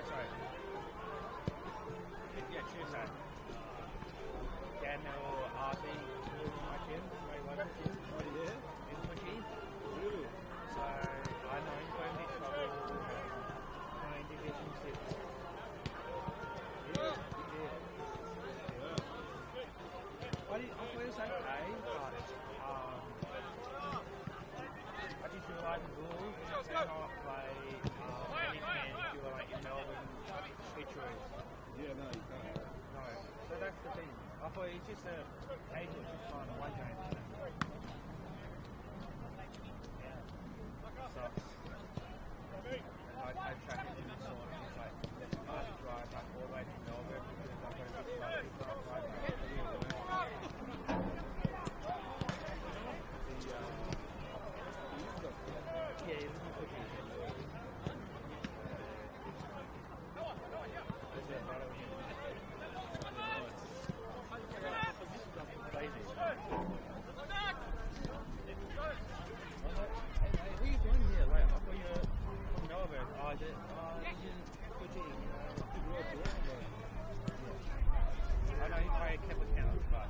sorry. Yeah, Tuesday. Daniel RT my gym. Wait, what is it? Oh yeah? In my gym. Really? So I know he's going to trouble playing Division 6. Yeah. I thought it was okay, but I just realised the rules cannot play any fans who are like in Melbourne pitcheries. Yeah, no, you can't. No, so that's the thing. I thought it's just a age of just fun, one game. Sucks. I track it in the sort of it's like hard to drive back all the way to Melbourne because I've got to be slowly drive back. Yeah, it's a good game. I know you play a couple of counts, but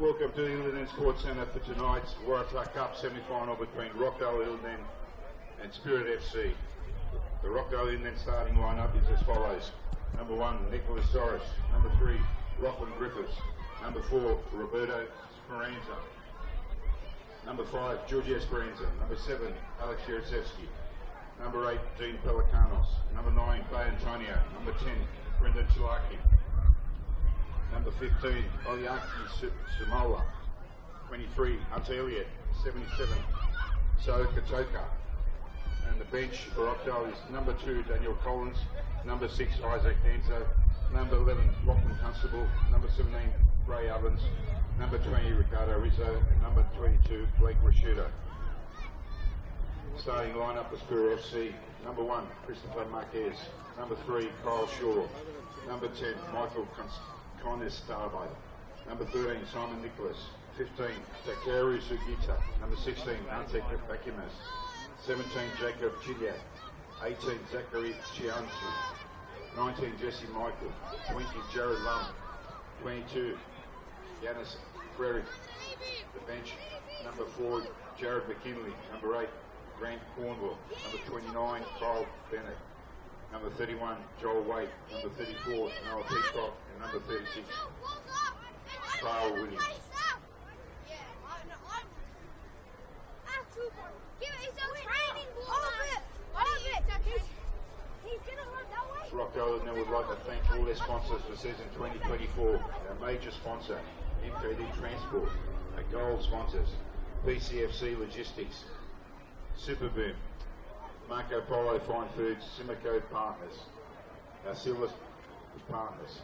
Welcome to the Ilinden Sports Centre for tonight's Waratah Cup semi-final between Rockdale Ilinden and Spirit FC. The Rockdale Ilinden starting lineup is as follows. Number 1, Nicholas Soros. Number 3, Lachlan Griffiths. Number 4, Roberto Speranza. Number 5, Georgia Esperanza. Number 7, Alex Yarosevsky. Number 8, Dean Pelikanos. Number 9, Bay Antonio. Number 10, Brendan Chilaki. Number 15, Oliaki Sumola. 23, Hunter Elliott. 77, So Katoka. And the bench for Rockdale is number 2, Daniel Collins. Number 6, Isaac Danzo. Number 11, Lachlan Constable. Number 17, Ray Ovens. Number 20, Ricardo Rizzo. And number 22, Blake Rashuda. Starting lineup for Spirit FC. Number 1, Christopher Marquez. Number 3, Kyle Shaw. Number 10, Michael Conestable. Number 13, Simon Nicholas. 15, Takeru Sugita. Number 16, Ante Bakimas. 17, Jacob Chiliak. 18, Zachary Chianchi. 19, Jesse Michael. 20, Jared Lum. 22, Yanis Frerick. The bench, number 4, Jared McKinley. Number 8, Grant Cornwall. Number 29, Kyle Bennett. Number 31, Joel Waite. Number 34, Noah Peacock. And number 36, Kyle Williams. Rockdale Ilinden would like to thank all their sponsors for season 2024. Our major sponsor, MKD Transport. Our gold sponsors, BCFC Logistics, Superboom, Marco Polo Fine Foods, Simcoe Partners, our silver partners,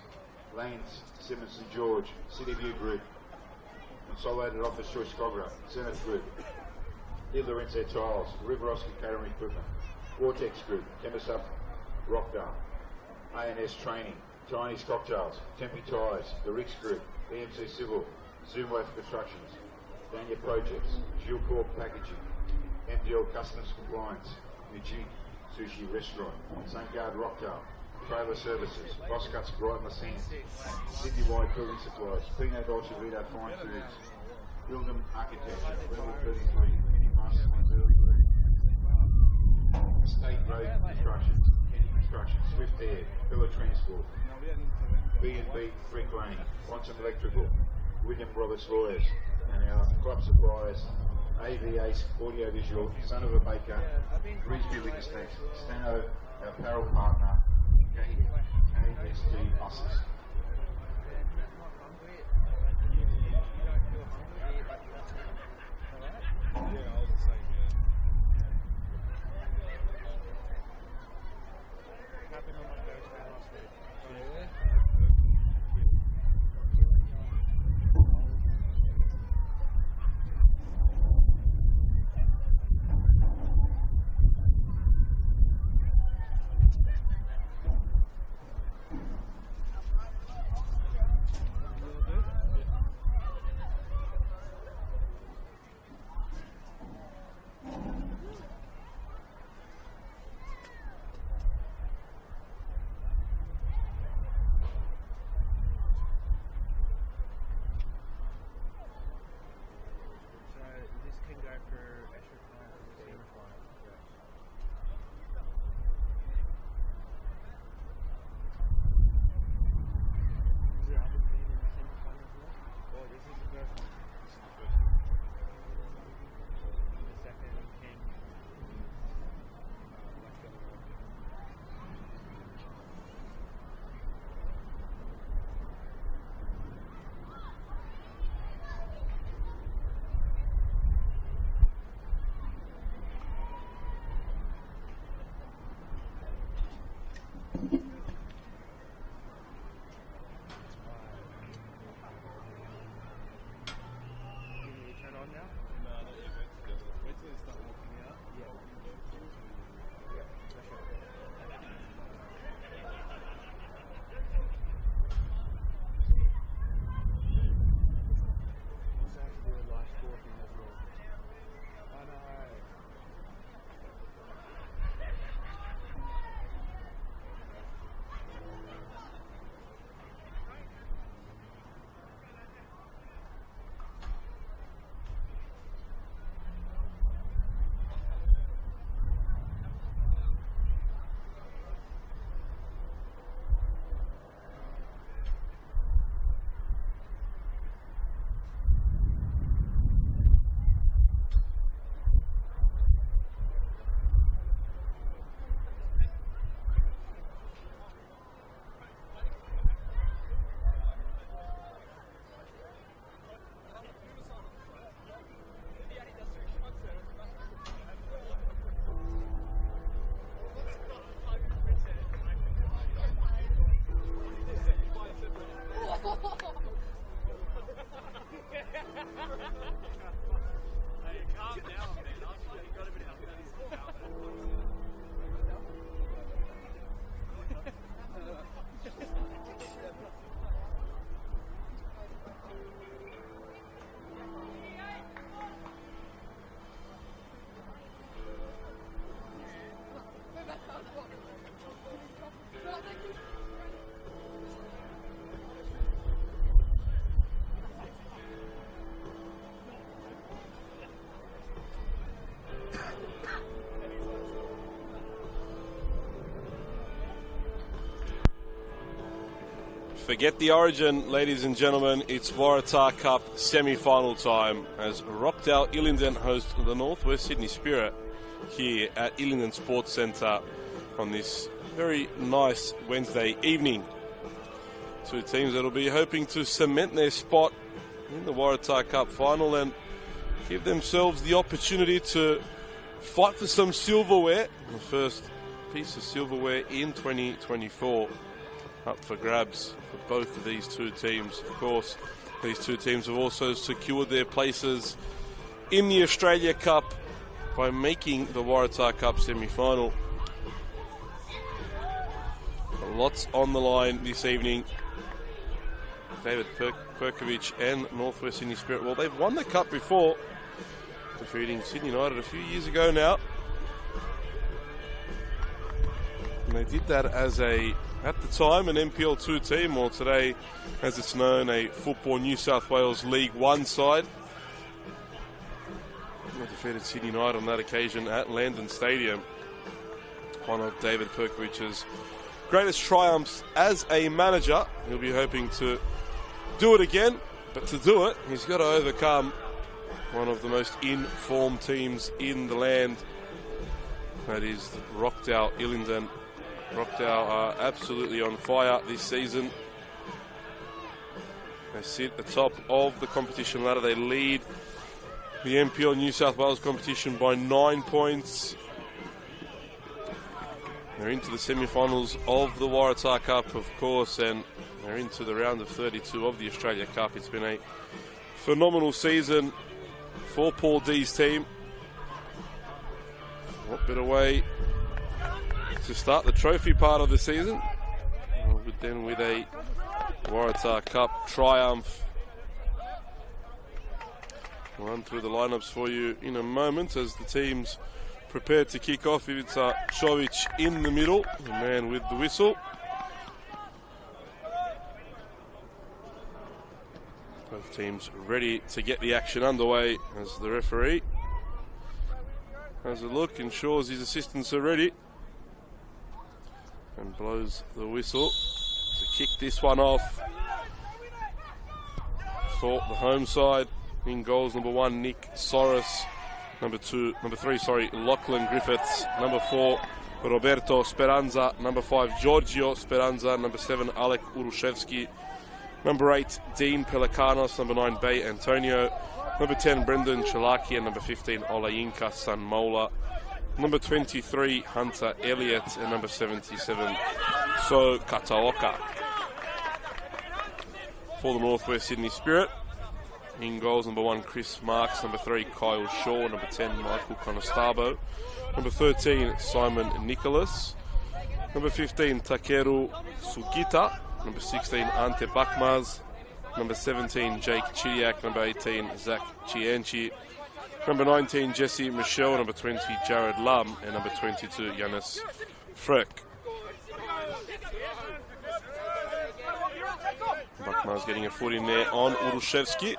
Lanes, Simmons and George, City View Group, Consolidated Office Choice Cogra, Zenith Group, Di Lorenzo Tiles, River Oscar Catering Equipment, Vortex Group, Chemist Up, Rockdale, ANS Training, Chinese Cocktails, Tempe Tyres, The Ricks Group, EMC Civil, Zoomworth Constructions, Dania Projects, Gilles Corp Packaging, MDL Customs Compliance, Mijik Sushi Restaurant, Sungard Rockdale, Trailer Services, Boss Cuts Brighton Sands, Sydney Wide Building Supplies, Pinot Dolce Vita Fine Foods, Gildem Architecture, Level 33, Mini Masterminds Early Green, State Road Construction, Kenny Construction, Swift Air, Pillar Transport, B&B Brick Lane, Quantum Electrical, William Roberts Lawyers, and our club suppliers, AVA's Audio Visual, Son of a Baker, Brisbane Liquor Snacks, Stano, our apparel partner, KSD Buses. Forget the origin, ladies and gentlemen. It's Waratah Cup semi-final time as Rockdale Ilinden host the Northwest Sydney Spirit here at Ilinden Sports Centre on this very nice Wednesday evening. Two teams that will be hoping to cement their spot in the Waratah Cup final and give themselves the opportunity to fight for some silverware. The first piece of silverware in 2024 up for grabs for both of these two teams. Of course, these two teams have also secured their places in the Australia Cup by making the Waratah Cup semi-final. Lots on the line this evening. David Perkovic and Northwest Sydney Spirit. Well, they've won the cup before, defeating Sydney United a few years ago now. And they did that as at the time, an NPL2 team, or today, as it's known, a Football New South Wales League One side. They defeated Sydney United on that occasion at Landon Stadium. One of David Perkovic's greatest triumphs as a manager. He'll be hoping to do it again, but to do it, he's got to overcome one of the most in-form teams in the land. That is Rockdale Ilinden. Rockdale are absolutely on fire this season. They sit at the top of the competition ladder. They lead the NPL New South Wales competition by 9 points. They're into the semi-finals of the Waratah Cup, of course, and they're into the round of 32 of the Australia Cup. It's been a phenomenal season for Paul D's team. What better way to start the trophy part of the season then with a Waratah Cup triumph. We'll run through the lineups for you in a moment as the teams prepare to kick off. Ivica Čović in the middle, the man with the whistle. Both teams ready to get the action underway as the referee has a look, ensures his assistants are ready, and blows the whistle to kick this one off for the home side. In goals, number 1, Nick Soros. Number 3, Lachlan Griffiths. Number 4, Roberto Speranza. Number 5, Giorgio Speranza. Number 7, Alek Urushevsky. Number 8, Dean Pelikanos. Number 9, Bay Antonio. Number 10, Brendan Chalaki. And number 15, Olajinka Sanmola. Number 23, Hunter Elliott. And number 77, So Kataoka. For the Northwest Sydney Spirit, in goals, number 1, Chris Marks. Number 3, Kyle Shaw. Number 10, Michael Conostabo. Number 13, Simon Nicholas. Number 15, Takeru Sugita. Number 16, Ante Bakmaz. Number 17, Jake Chidiak. Number 18, Zach Chianchi. Number 19, Jesse Michelle. Number 20, Jared Lum. And number 22, Yanis Freck. Bakmaz getting a foot in there on Urushevsky.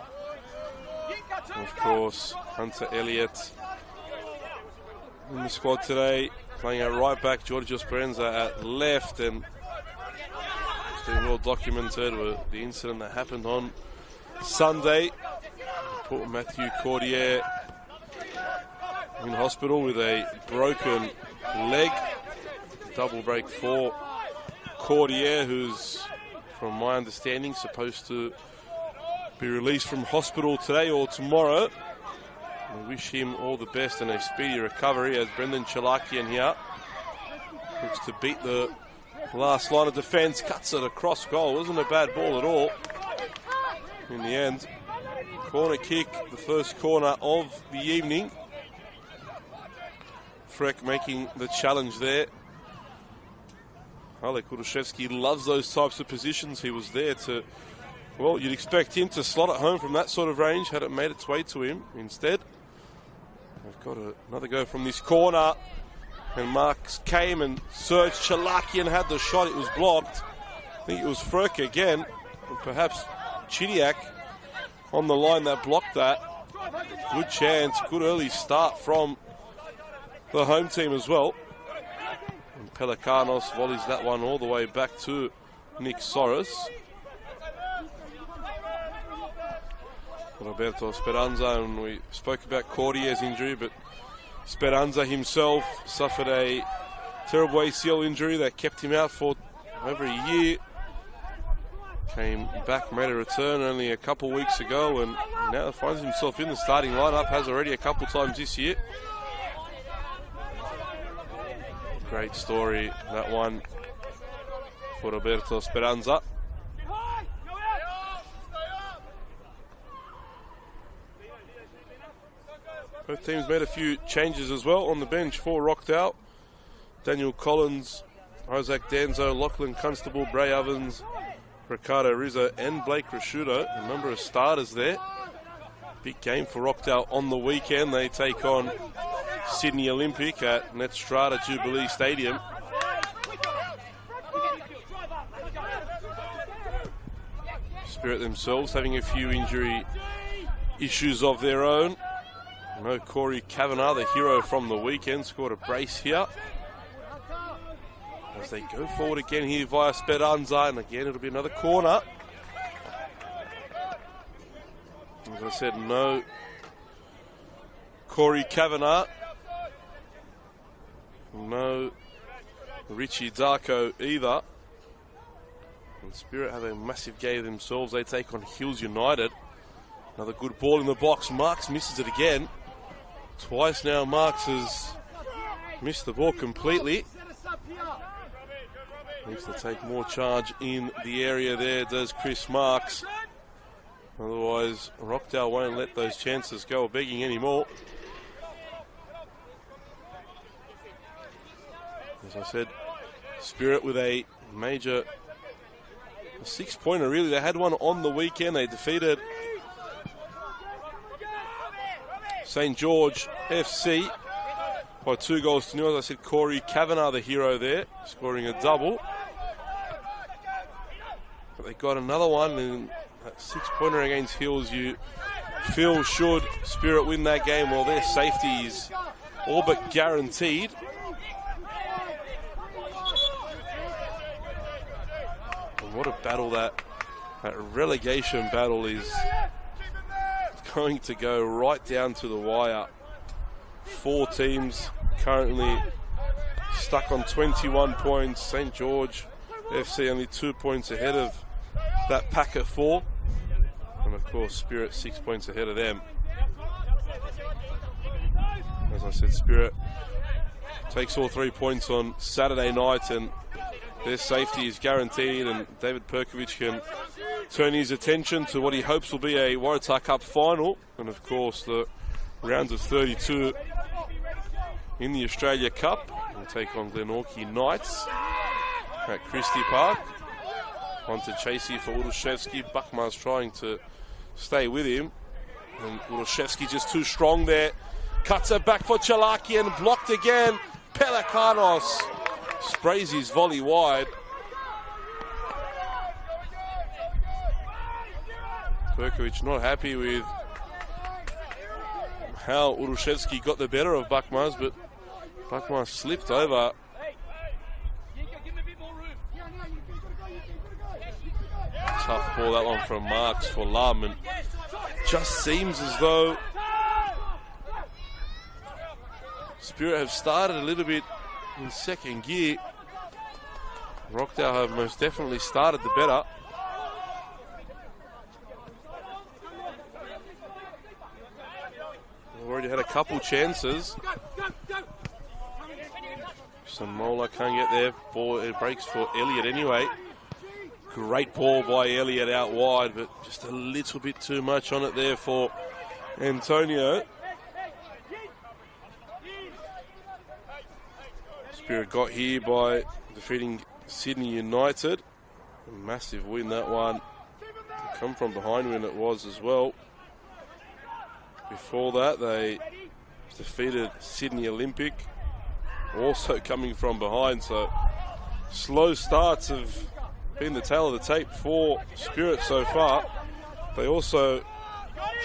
Of course, Hunter Elliott in the squad today, playing at right back, Giorgio Speranza at left, and it's been well documented with the incident that happened on Sunday. Put Matthew Cordier in hospital with a broken leg. Double break for Cordier, who's, from my understanding, supposed to be released from hospital today or tomorrow. We wish him all the best and a speedy recovery as Brendan Chalakian here looks to beat the last line of defence, cuts it across goal. Wasn't a bad ball at all. In the end, Corner kick, the first corner of the evening. Freck making the challenge there. Alek Urushevsky loves those types of positions. He was there to, well, you'd expect him to slot it home from that sort of range had it made its way to him. Instead, they've got another go from this corner. And Marks came and surged. Chalakian had the shot. It was blocked. I think it was Freck again. And perhaps Chidiak on the line that blocked that. Good chance. Good early start from the home team as well. And Pelikanos volleys that one all the way back to Nick Soros. Roberto Speranza, and we spoke about Cordier's injury, but Speranza himself suffered a terrible ACL injury that kept him out for over a year. Came back, made a return only a couple weeks ago, and now finds himself in the starting lineup, has already a couple times this year. Great story, that one, for Roberto Speranza. Both teams made a few changes as well on the bench for Rockdale. Daniel Collins, Isaac Danzo, Lachlan Constable, Bray Ovens, Ricardo Rizzo and Blake Rashudo. A number of starters there. Big game for Rockdale on the weekend. They take on Sydney Olympic at Netstrata Jubilee Stadium. Spirit themselves having a few injury issues of their own. No Corey Kavanagh, the hero from the weekend, scored a brace here. As they go forward again here via Speranza, and again it'll be another corner. As I said, no Corey Kavanagh. No Richie Darko either. And Spirit have a massive game themselves. They take on Hills United. Another good ball in the box. Marks misses it again. Twice now Marks has missed the ball completely. Needs to take more charge in the area there, does Chris Marks. Otherwise, Rockdale won't let those chances go begging anymore. As I said, Spirit with a major six-pointer, really. They had one on the weekend. They defeated St. George FC by 2-0. As I said, Corey Kavanagh, the hero there, scoring a double. But they got another one, and that six-pointer against Hills, you feel should Spirit win that game, well, their safety is all but guaranteed. And what a battle that relegation battle is. Going to go right down to the wire. 4 teams currently stuck on 21 points. St. George FC only 2 points ahead of that pack at 4. And of course, Spirit 6 points ahead of them. As I said, Spirit takes all 3 points on Saturday night, and their safety is guaranteed, and David Perkovic can turn his attention to what he hopes will be a Waratah Cup final, and of course the rounds of 32 in the Australia Cup. We'll take on Glenorchy Knights at Christie Park. On to Chasey for Urushevsky. Buckmar's trying to stay with him, and Urushevsky just too strong there. Cuts it back for Chalakian, blocked again. Pelikanos sprays his volley wide. Perkovic not happy with how Urushevsky got the better of Buckmars, but Buckmars slipped over. Tough ball, that one from Marks for Lum, and just seems as though Spirit have started a little bit in second gear. Rockdale have most definitely started the better. They've already had a couple chances. Samola can't get there. Ball, it breaks for Elliott anyway. Great ball by Elliott out wide, but just a little bit too much on it there for Antonio. Spirit got here by defeating Sydney United. A massive win, that one. Come from behind win it was as well. Before that, they defeated Sydney Olympic, also coming from behind. So slow starts have been the tail of the tape for Spirit so far. They also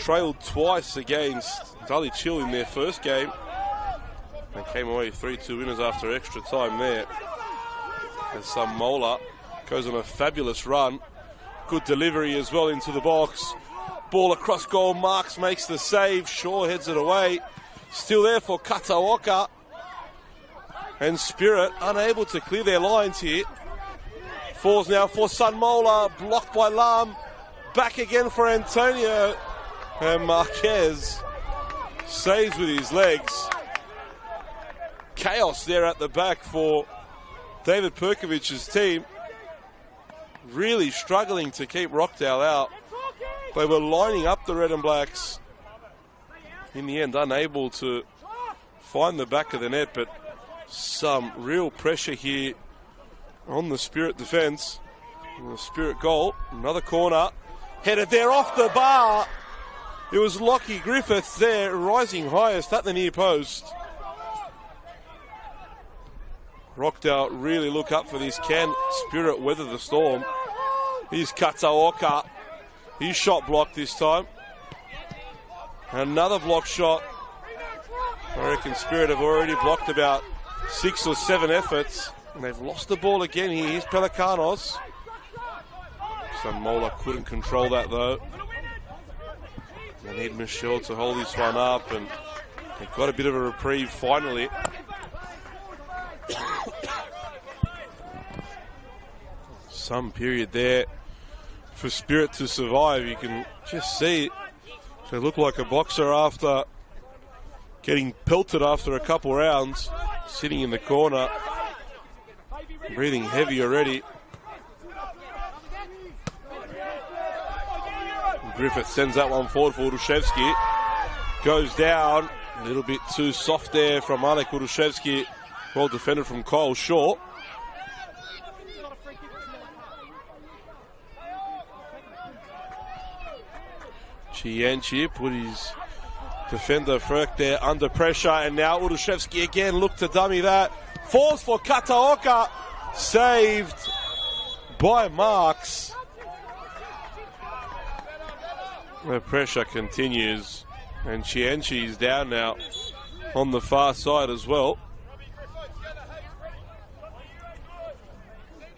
trailed twice against Dully Chill in their first game. They came away 3-2 winners after extra time there. As some Mola goes on a fabulous run. Good delivery as well into the box. Ball across goal. Marks makes the save. Shaw heads it away. Still there for Kataoka. And Spirit unable to clear their lines here. Falls now for Sun Mola. Blocked by Lam. Back again for Antonio. And Marquez saves with his legs. Chaos there at the back for David Perkovic's team. Really struggling to keep Rockdale out. They were lining up the Red and Blacks. In the end, unable to find the back of the net, but some real pressure here on the Spirit defence. The Spirit goal, another corner. Headed there off the bar. It was Lockie Griffiths there, rising highest at the near post. Rockdale really look up for this. Can Spirit weather the storm? Here's Kataoka. He's shot blocked this time. Another block shot. I reckon Spirit have already blocked about 6 or 7 efforts. And they've lost the ball again here. Here's Pelicanos. Some Mola couldn't control that though. They need Michelle to hold this one up, and they've got a bit of a reprieve finally. Some period there for Spirit to survive. You can just see they look like a boxer after getting pelted after a couple rounds, sitting in the corner, breathing heavy already. Griffith sends that one forward for Urushevsky. Goes down, a little bit too soft there from Alek Urushevsky. Well defended from Kyle Shaw. Chianchi put his defender Frerk there under pressure, and now Urushevsky again looked to dummy that. Falls for Kataoka. Saved by Marks. The pressure continues, and Chianchi is down now on the far side as well.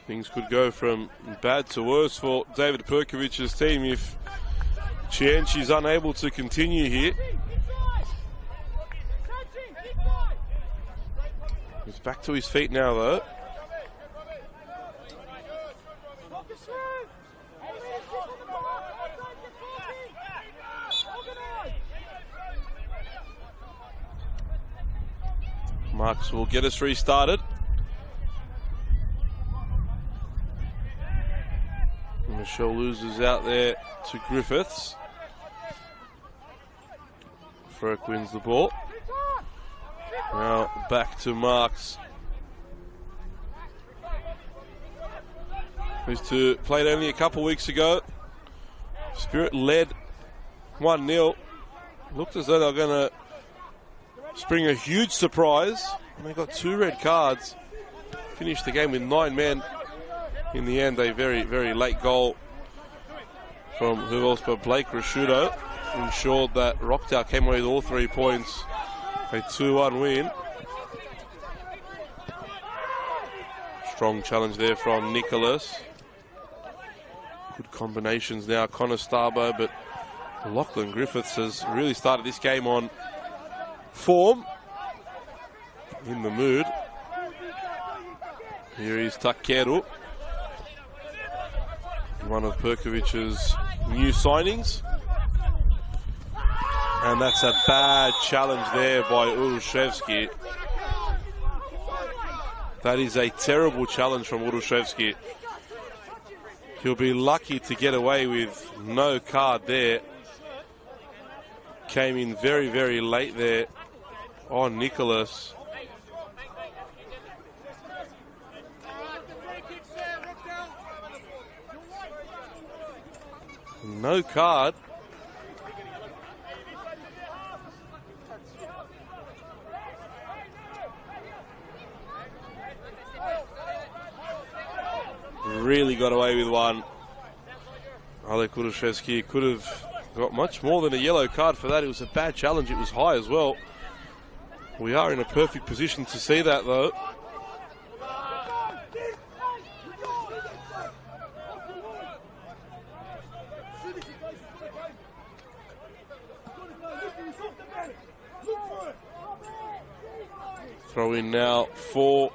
Things could go from bad to worse for David Perkovic's team if Chianchi's unable to continue here. He's back to his feet now though. Marks will get us restarted. Michelle loses out there to Griffiths. Frerk wins the ball. Now back to Marks. These two played only a couple weeks ago. Spirit led 1-0. Looked as though they were going to spring a huge surprise. And they got 2 red cards. Finished the game with 9 men. In the end, a very, very late goal from who else but Blake Rashudo ensured that Rockdale came away with all 3 points. A 2-1 win. Strong challenge there from Nicholas. Good combinations now, Connor Starbo, but Lachlan Griffiths has really started this game on form. In the mood. Here is Takeru, one of Perkovic's new signings. And that's a bad challenge there by Urushevsky. That is a terrible challenge from Urushevsky. He'll be lucky to get away with no card there. Came in very, very late there on Nicholas. No card. Really got away with one. Alek Urushevsky could have got much more than a yellow card for that. It was a bad challenge. It was high as well. We are in a perfect position to see that, though. Throw in now for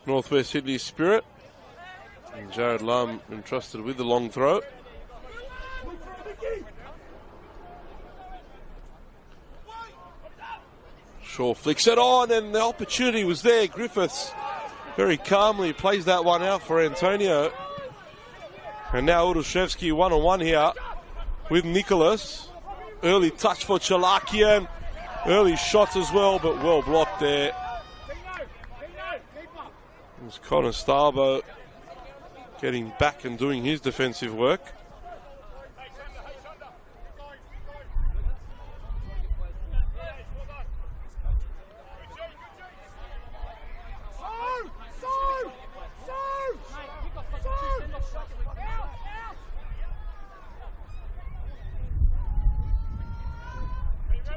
Northwest Sydney Spirit. And Jared Lum entrusted with the long throw. Shaw flicks it on, and the opportunity was there. Griffiths very calmly plays that one out for Antonio. And now Urushevsky one-on-one here with Nicholas. Early touch for Chalakian. Early shot as well, but well blocked there. It was Connor Starbo getting back and doing his defensive work.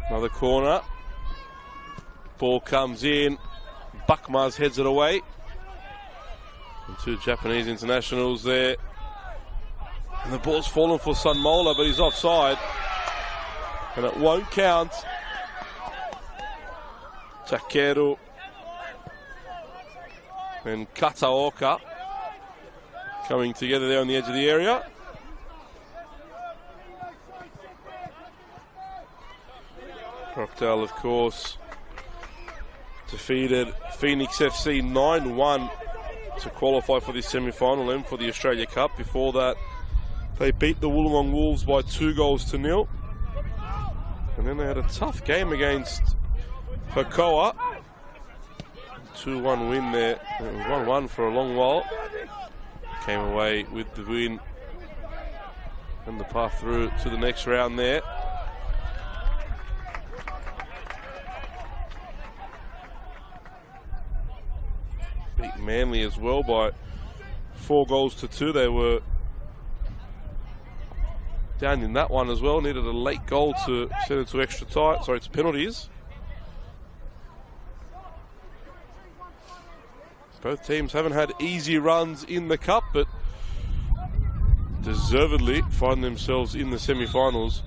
Another corner. Ball comes in. Buckmars heads it away. And two Japanese internationals there. And the ball's fallen for Sunmola, but he's offside. And it won't count. Takeru and Kataoka coming together there on the edge of the area. Rockdale, of course, defeated Phoenix FC 9-1 to qualify for this semi-final and for the Australia Cup. Before that, they beat the Wollongong Wolves by 2-0. And then they had a tough game against Hakoah. 2-1 win there. It was 1-1 for a long while. Came away with the win and the path through to the next round there. Beat Manly as well by 4-2. They were down in that one as well. Needed a late goal to send it to extra time. Sorry, to penalties. Both teams haven't had easy runs in the cup, but deservedly find themselves in the semi-finals.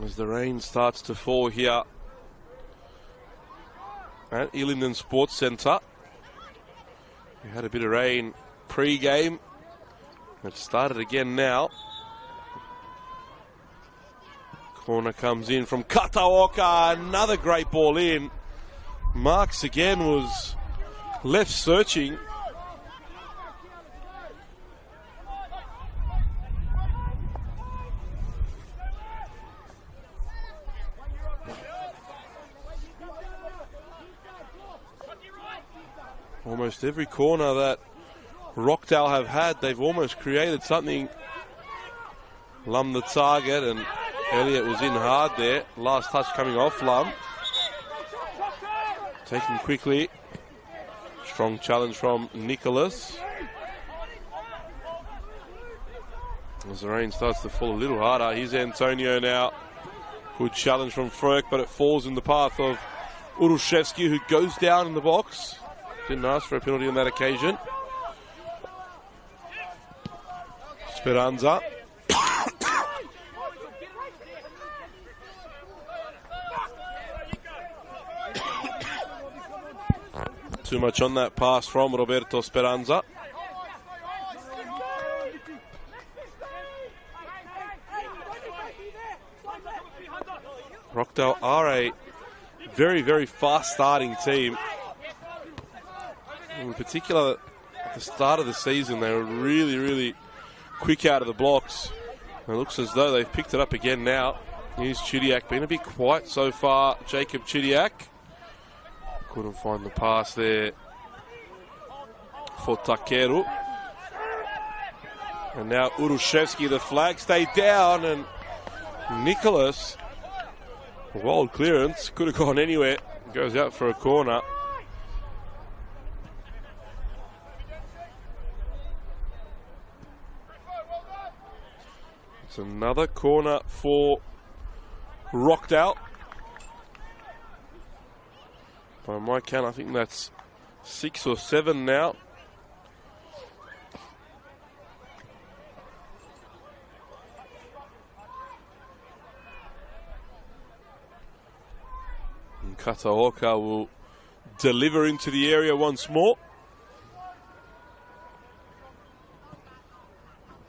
As the rain starts to fall here at Ilinden Sports Centre. We had a bit of rain pre-game. It started again now. Corner comes in from Kataoka. Another great ball in. Marks again was left searching. Almost every corner that Rockdale have had, they've almost created something. Lum the target, and Elliott was in hard there. Last touch coming off Lum. Taken quickly. Strong challenge from Nicholas. As the rain starts to fall a little harder, here's Antonio now. Good challenge from Frerk, but it falls in the path of Urushevsky, who goes down in the box. Didn't ask for a penalty on that occasion. Speranza. Too much on that pass from Roberto Speranza. Rockdale are a very, very fast starting team. In particular, at the start of the season, they were really, really quick out of the blocks. And it looks as though they've picked it up again now. Here's Chidiac, been a bit quiet so far. Jacob Chidiac. Couldn't find the pass there for Takeru. And now Urushevsky, the flag stayed down, and Nicholas, wild clearance, could have gone anywhere. Goes out for a corner. It's another corner for Rockdale. By my count, I think that's 6 or 7 now. And Kataoka will deliver into the area once more.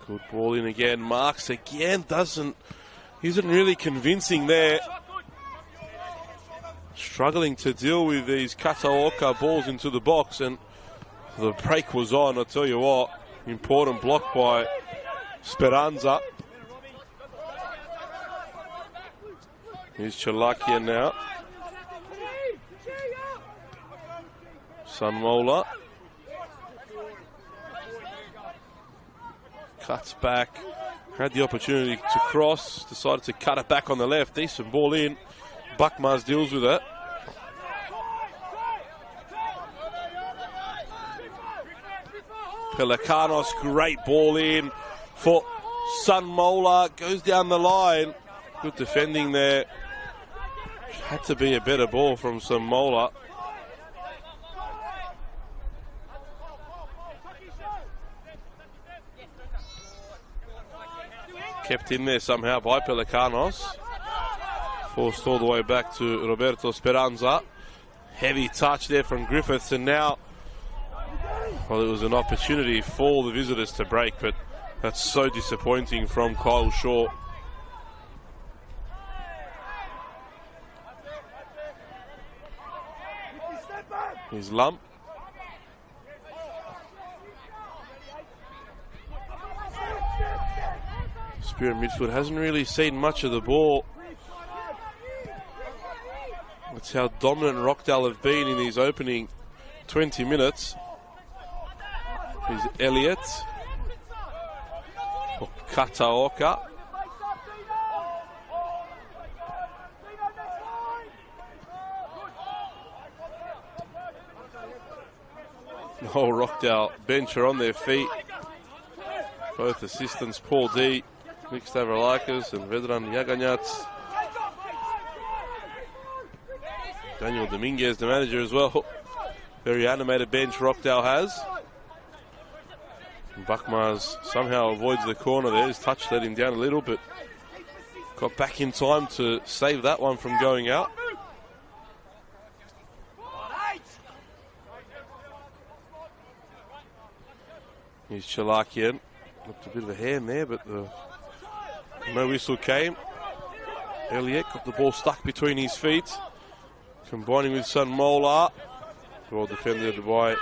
Good ball in again. Marks again isn't really convincing there. Struggling to deal with these Kataoka balls into the box, and the break was on. I'll tell you what, important block by Speranza. Here's Chalakian now. Sunmola. Cuts back. Had the opportunity to cross. Decided to cut it back on the left. Decent ball in. Buckmars deals with it. Pelikanos, great ball in for Sunmola. Goes down the line. Good defending there. Had to be a better ball from Sunmola. Kept in there somehow by Pelikanos. Forced all the way back to Roberto Speranza. Heavy touch there from Griffiths, and now, well, it was an opportunity for the visitors to break, but that's so disappointing from Kyle Shaw. Here's Lump. Spirit midfield hasn't really seen much of the ball. That's how dominant Rockdale have been in these opening 20 minutes. Here's Elliott for Kataoka. Oh, Rockdale bench are on their feet. Both assistants, Paul D, Nick Stavroulakis and Vedran Jaganyats. Daniel Dominguez, the manager, as well. Very animated bench Rockdale has. And Buckmars somehow avoids the corner there. His touch let him down a little, but got back in time to save that one from going out. Here's Chalakian. Looked a bit of a hand there, but no whistle came. Elliott got the ball stuck between his feet. Combining with Sunmola. Well defended by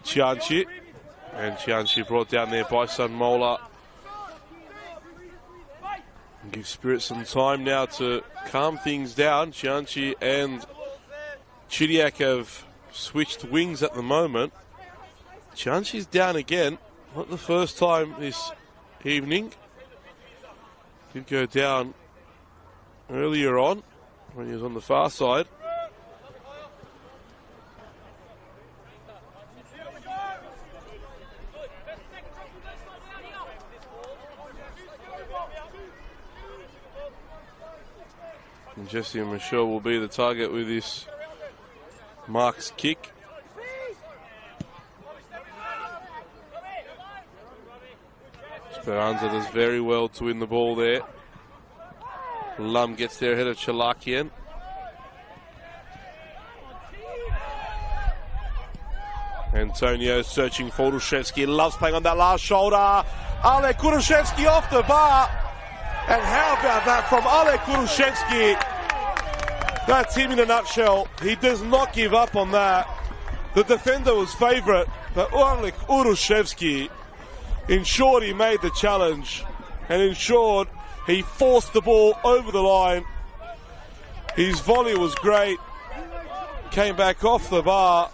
Chianchi. And Chianchi brought down there by Sunmola. Give Spirit some time now to calm things down. Chianchi and Chidiac have switched wings at the moment. Chianchi's down again. Not the first time this evening. Did go down earlier on when he was on the far side. And Jesse and Michelle will be the target with this Mark's kick. Speranza does very well to win the ball there. Lum gets there ahead of Chalakian. Antonio searching for Urushevsky. Loves playing on that last shoulder. Alek Urushevsky off the bar. And how about that from Alek Urushevsky? That's him in a nutshell. He does not give up on that. the defender was favourite, but Orlik Urushevsky ensured he made the challenge and ensured he forced the ball over the line. His volley was great, came back off the bar,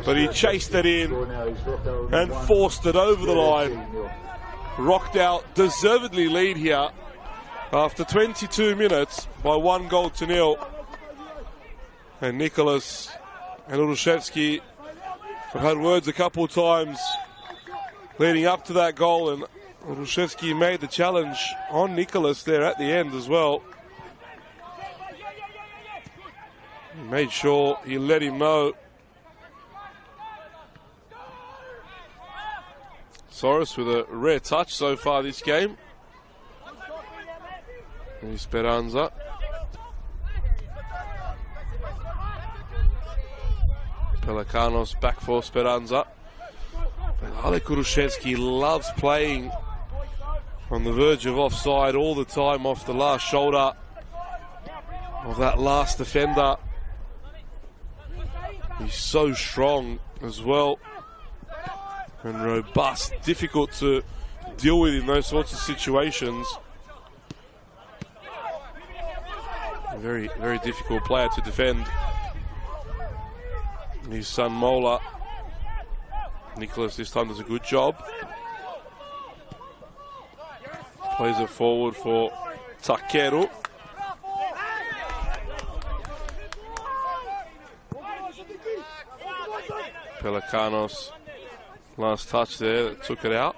but he chased it in and forced it over the line. Rockdale deservedly lead here after 22 minutes by 1-0. And Nicholas and Urushevsky have had words a couple of times leading up to that goal, and Urushevsky made the challenge on Nicholas there at the end as well. He made sure he let him know. Soros with a rare touch so far this game. And Speranza. Pelikanos back for Speranza. Alek Urushevsky loves playing on the verge of offside all the time, off the last shoulder of that last defender. He's so strong as well and robust, difficult to deal with in those sorts of situations. A very, very difficult player to defend. His son Mola. Nicholas this time does a good job. Plays it forward for Takeru. Pelikanos, last touch there that took it out.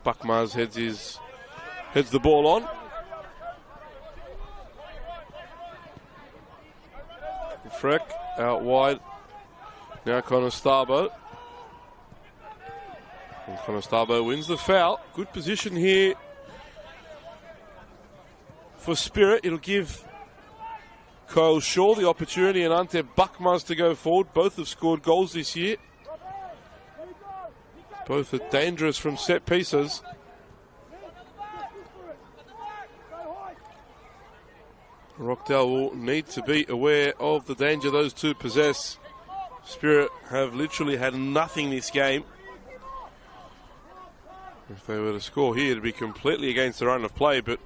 Bakmaz heads the ball on. Freck out wide. Now Conestabo. And Conestabo wins the foul. Good position here for Spirit. It'll give Kyle Shaw the opportunity and Ante Bakmaz to go forward. Both have scored goals this year. Both are dangerous from set pieces. Rockdale will need to be aware of the danger those two possess. Spirit have literally had nothing this game. If they were to score here, it'd be completely against the run of play, but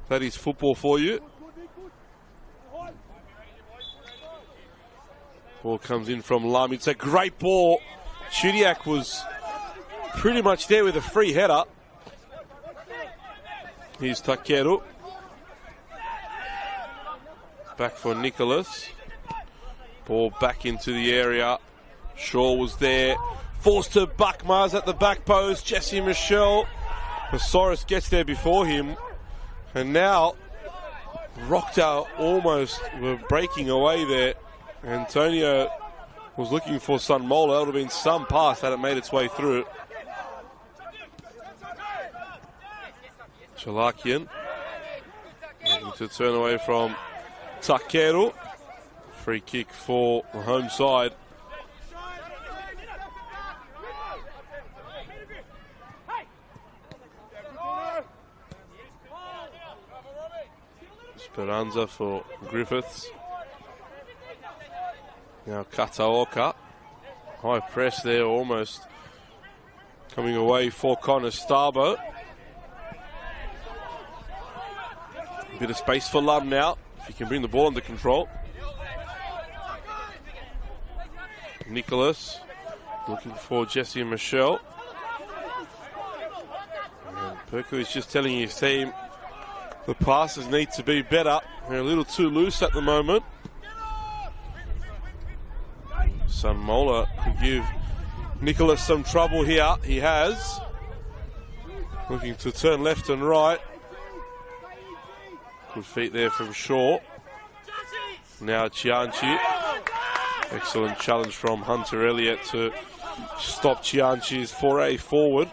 that is football for you. Ball comes in from Lum. It's a great ball. Chudiak was pretty much there with a free header. Here's Takeru. Back for Nicholas. Ball back into the area. Shaw was there. Forced to Bakmaz at the back post. Jesse Michel. Soros gets there before him. And now Rockdale almost were breaking away there. Antonio was looking for Sun Mola. It would have been some pass had it made its way through. Chalakian looking to turn away from Takeru. Free kick for the home side. Speranza for Griffiths. Now Kataoka. High press there, almost coming away for Conestabo. A bit of space for Lum now, if he can bring the ball under control. Nicholas looking for Jesse and Michelle. And Perku is just telling his team the passes need to be better. They're a little too loose at the moment. Sun Mola could give Nicholas some trouble here. He has. Looking to turn left and right. Good feet there from Shaw. Now Chianchi. Excellent challenge from Hunter Elliott to stop Chianchi's foray forward.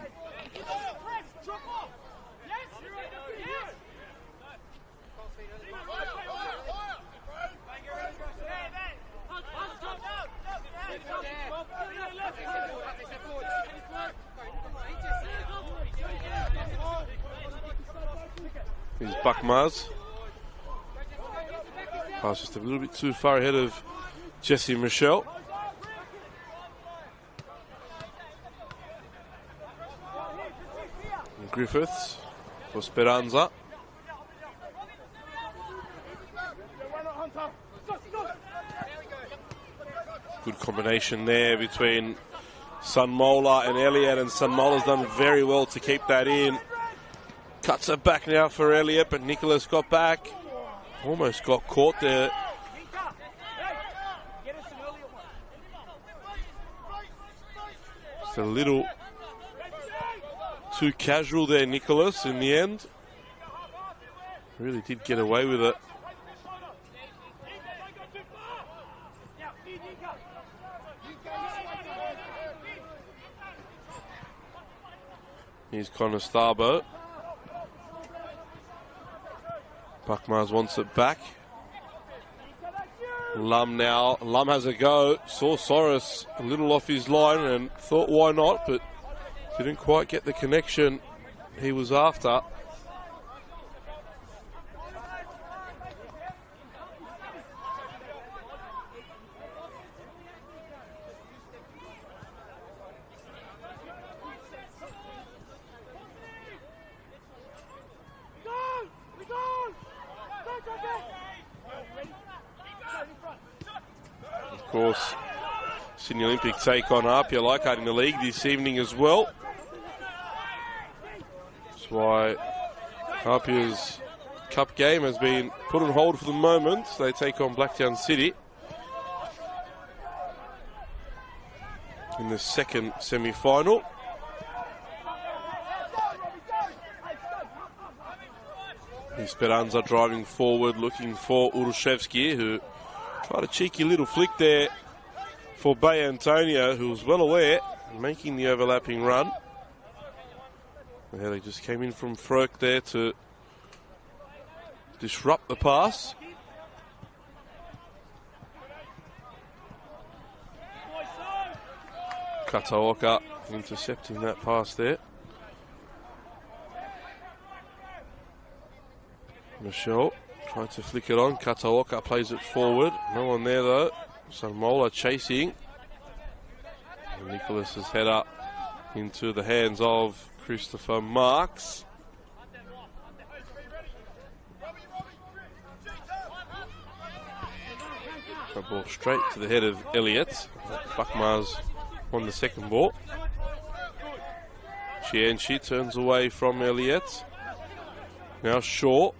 is Buckmars. Pass just a little bit too far ahead of Jesse Michelle. And Griffiths for Speranza. Good combination there between Sunmola and Elliott, and Sunmola's done very well to keep that in. Cuts it back now for Elliott, but Nicholas got back. Almost got caught there. Just a little too casual there, Nicholas, in the end. Really did get away with it. Here's Connor Starbo. Buckmars wants it back. Lum now. Lum has a go. Saw Soros a little off his line and thought why not, but didn't quite get the connection he was after. Of course, Sydney Olympic take on Apia Leichhardt in the league this evening as well. That's why Apia's cup game has been put on hold for the moment. They take on Blacktown City in the second semi-final. Speranza driving forward, looking for Urushevsky, who tried a cheeky little flick there for Bay Antonio, who was well aware, making the overlapping run. Yeah, they just came in from Frerk there to disrupt the pass. Kataoka intercepting that pass there. Michelle tried to flick it on. Kataoka plays it forward. No one there though. Sunmola chasing. And Nicholas's header into the hands of Christopher Marks. A ball straight to the head of Elliott. Buckmars won the second ball. Chianchi turns away from Elliott. Now Shaw.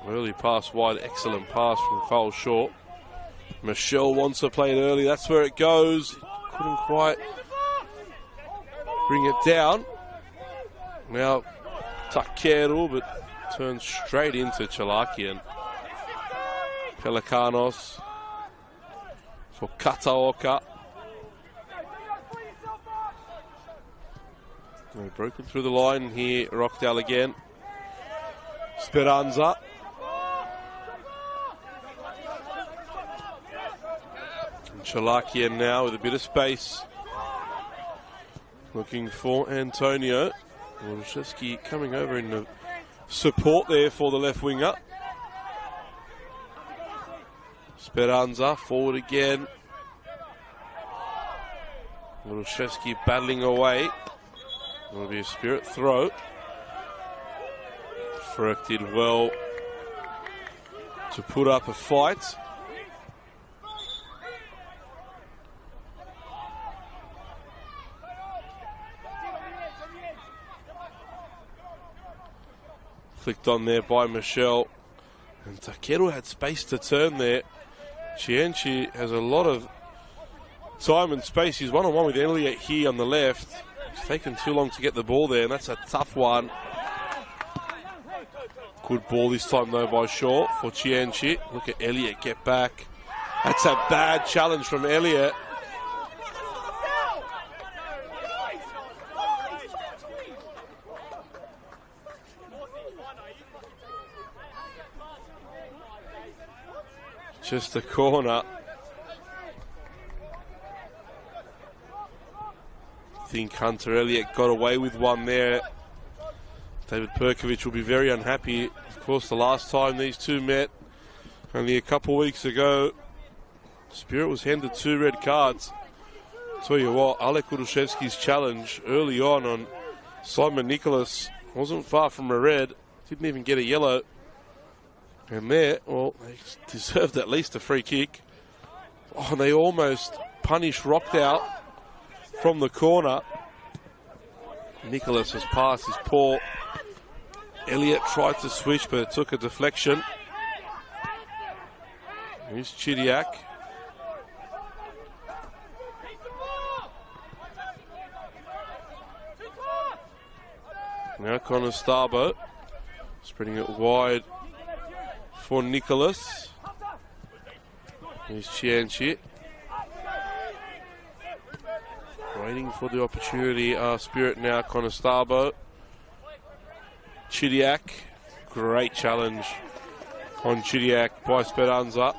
Early pass wide, excellent pass from Cole Shaw. Michelle wants to play it early, that's where it goes. Couldn't quite bring it down. Now Takeru, but turns straight into Chalakian. Pelikanos for Kataoka. They've broken through the line here, Rockdale again. Speranza. Chalakian now with a bit of space. Looking for Antonio. Wojciechowski coming over in the support there for the left winger. Speranza forward again. Wojciechowski battling away. Will be a spirit throw. Frerk did well to put up a fight. Flicked on there by Michelle. And Takeru had space to turn there. Chianchi has a lot of time and space. He's one-on-one with Elliott here on the left. It's taken too long to get the ball there, and that's a tough one. Good ball this time, though, by Shaw for Chianchi. Look at Elliott get back. That's a bad challenge from Elliott. Just a corner. I think Hunter Elliott got away with one there. David Perkovich will be very unhappy. Of Of course, the last time these two met, only a couple weeks ago, Spirit was handed 2 red cards. Tell you what, Alek Urushevsky's challenge early on Simon Nicholas wasn't far from a red. Didn't even get a yellow. And there, well, they deserved at least a free kick. Oh, and they almost punished Rockdale from the corner. Nicholas has passed his paw. Elliott tried to switch, but it took a deflection. Here's Chidiak. Now Connor Starbo, spreading it wide for Nicholas. Here's Chianchi. Waiting for the opportunity. Spirit now, Connor Starbo. Chidiak. Great challenge on Chidiak by Speranza.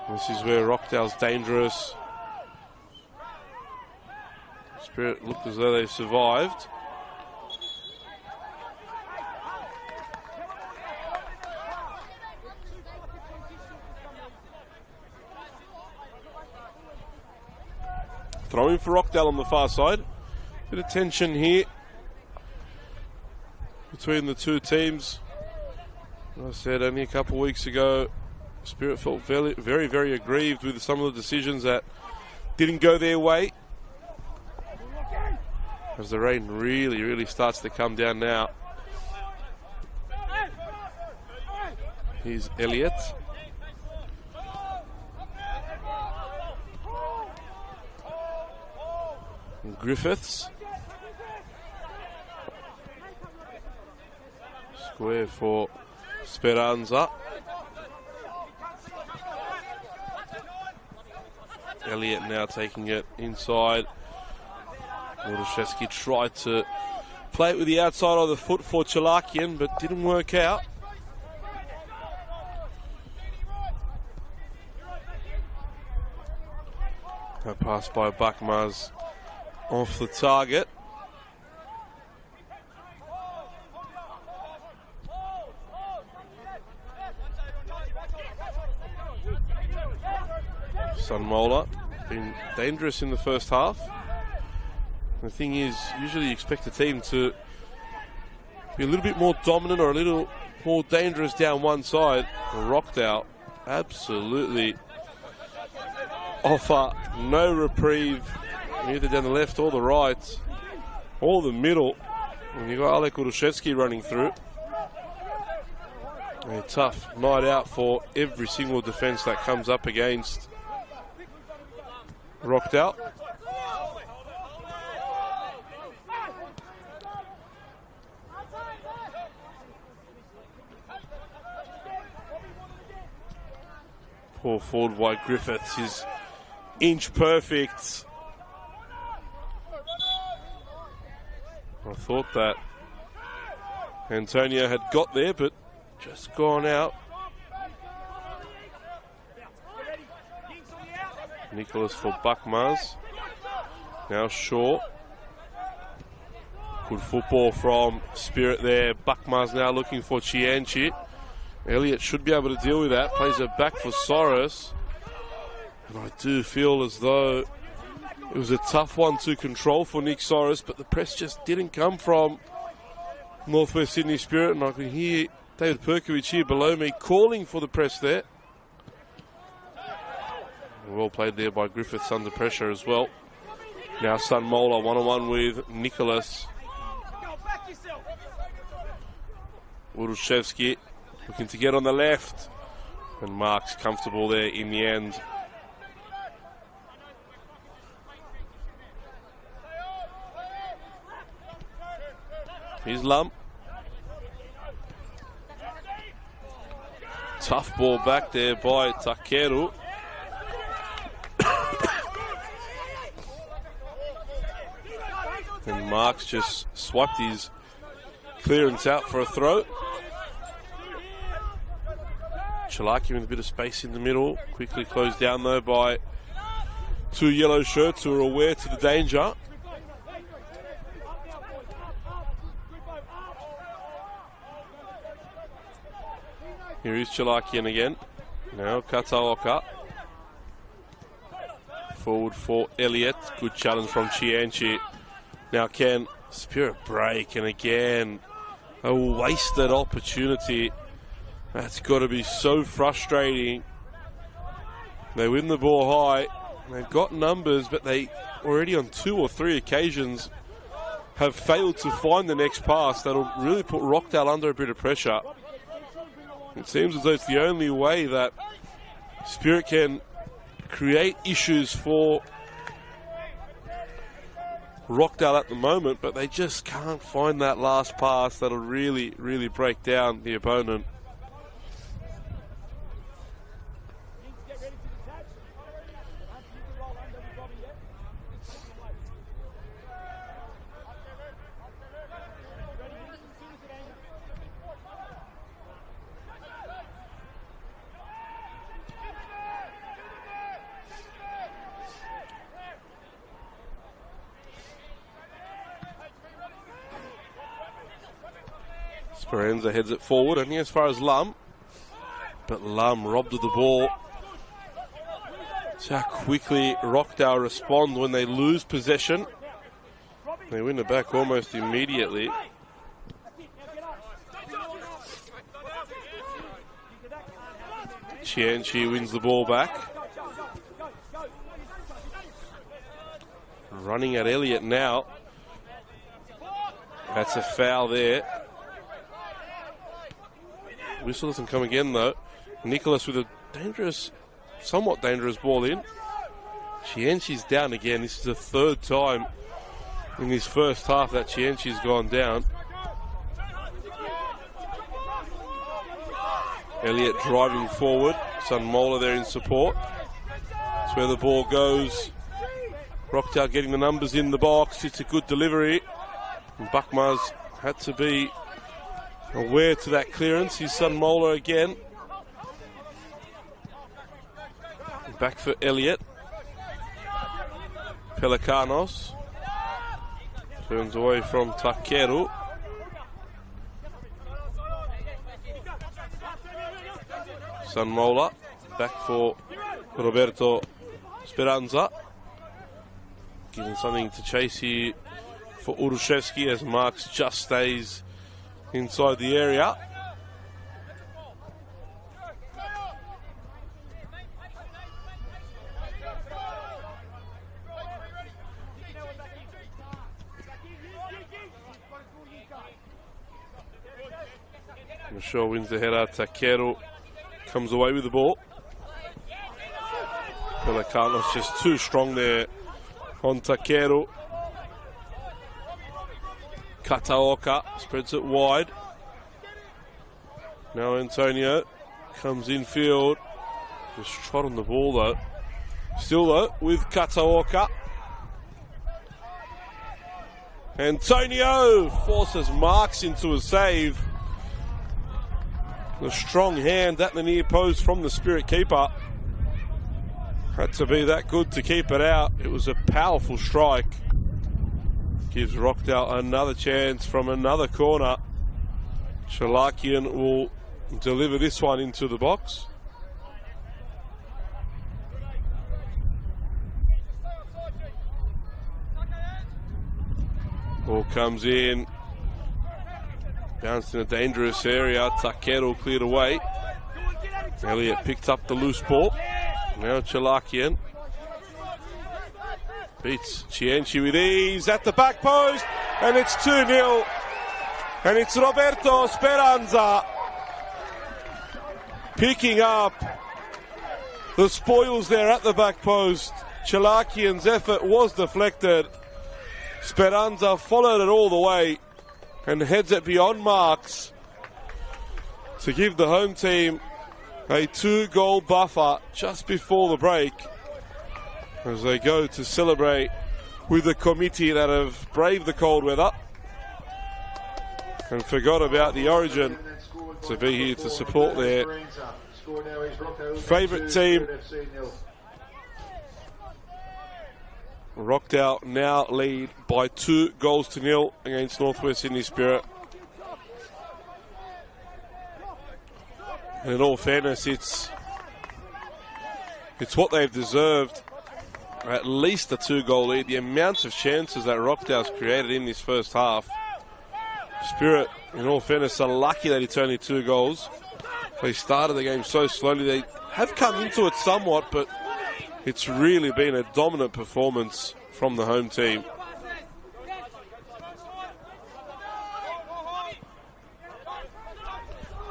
This is where Rockdale's dangerous. Spirit looked as though they survived. Throwing for Rockdale on the far side. Bit of tension here between the two teams. As I said only a couple of weeks ago, Spirit felt very, very, very aggrieved with some of the decisions that didn't go their way. As the rain really, really starts to come down now. Here's Elliott. Griffiths. Square for Speranza. Elliott now taking it inside. Wodaszewski tried to play it with the outside of the foot for Chalakian, but didn't work out. A pass by Bakmaz off the target. Sunmola been dangerous in the first half. The thing is, usually you expect a team to be a little bit more dominant or a little more dangerous down one side. Rockdale absolutely offer no reprieve, either down the left or the right, or the middle. And you've got Alek Urushevsky running through. A tough night out for every single defence that comes up against Rockdale. Poor forward by Griffiths is inch perfect. I thought that Antonio had got there, but just gone out. Nicholas for Bakmaz. Now Shaw. Good football from Spirit there. Bakmaz now looking for Chianchi. Elliott should be able to deal with that. Plays it back for Soros. And I do feel as though it was a tough one to control for Nick Soros, but the press just didn't come from Northwest Sydney Spirit. And I can hear David Perkovic here below me calling for the press there. Well played there by Griffiths under pressure as well. Now Sunmola one-on-one with Nicholas. Urushevsky looking to get on the left. And Mark's comfortable there in the end. Here's Lump. Tough ball back there by Takeru. And Marks just swiped his clearance out for a throw. Chalaki with a bit of space in the middle. Quickly closed down though by two yellow shirts who are aware to the danger. Here is Chalakian again. Now Kataoka. Forward for Elliott. Good challenge from Chianchi. Now can Spirit break, and again a wasted opportunity. That's got to be so frustrating. They win the ball high. They've got numbers, but they already on 2 or 3 occasions have failed to find the next pass that'll really put Rockdale under a bit of pressure. It seems as though it's the only way that Spirit can create issues for Rockdale at the moment, but they just can't find that last pass that'll really, really break down the opponent. Speranza heads it forward, only as far as Lum. But Lum robbed of the ball. That's how quickly Rockdale respond when they lose possession. They win it back almost immediately. Chianchi wins the ball back. Running at Elliott now. That's a foul there. Whistle doesn't come again though. Nicholas with a dangerous, somewhat dangerous ball in. Chianchi's down again. This is the 3rd time in this first half that Chianchi's gone down. Elliott driving forward. Sunmola there in support. That's where the ball goes. Rockdale getting the numbers in the box. It's a good delivery. And Buckmars had to be aware to that clearance. He's Sunmola again. Back for Elliott. Pelicanos. Turns away from Takeru. Sunmola. Back for Roberto Speranza. Giving something to chase here for Urushevsky as Marks just stays inside the area. Michelle wins the header. Takeru comes away with the ball. Pelicanos just too strong there on Takeru. Kataoka spreads it wide. Now Antonio comes infield. Just trot on the ball though. Still though with Kataoka. Antonio forces Marks into a save. The strong hand at the near post from the Spirit keeper. Had to be that good to keep it out. It was a powerful strike. Gives Rockdale another chance from another corner. Chalakian will deliver this one into the box. Ball comes in. Bounced in a dangerous area. Takeru cleared away. Elliott picked up the loose ball. Now Chalakian beats Chianchi with ease at the back post, and it's 2-0. And it's Roberto Speranza picking up the spoils there at the back post. Chalakian's effort was deflected. Speranza followed it all the way and heads it beyond Marks to give the home team a 2-goal buffer just before the break as they go to celebrate with the committee that have braved the cold weather and forgot about the origin to be here to support their favourite team. Rockdale now lead by 2-0 against Northwest Sydney Spirit. And in all fairness, it's what they've deserved. At least a 2-goal lead. The amount of chances that Rockdale's created in this first half. Spirit, in all fairness, are lucky that it's only 2 goals. They started the game so slowly. They have come into it somewhat, but it's really been a dominant performance from the home team.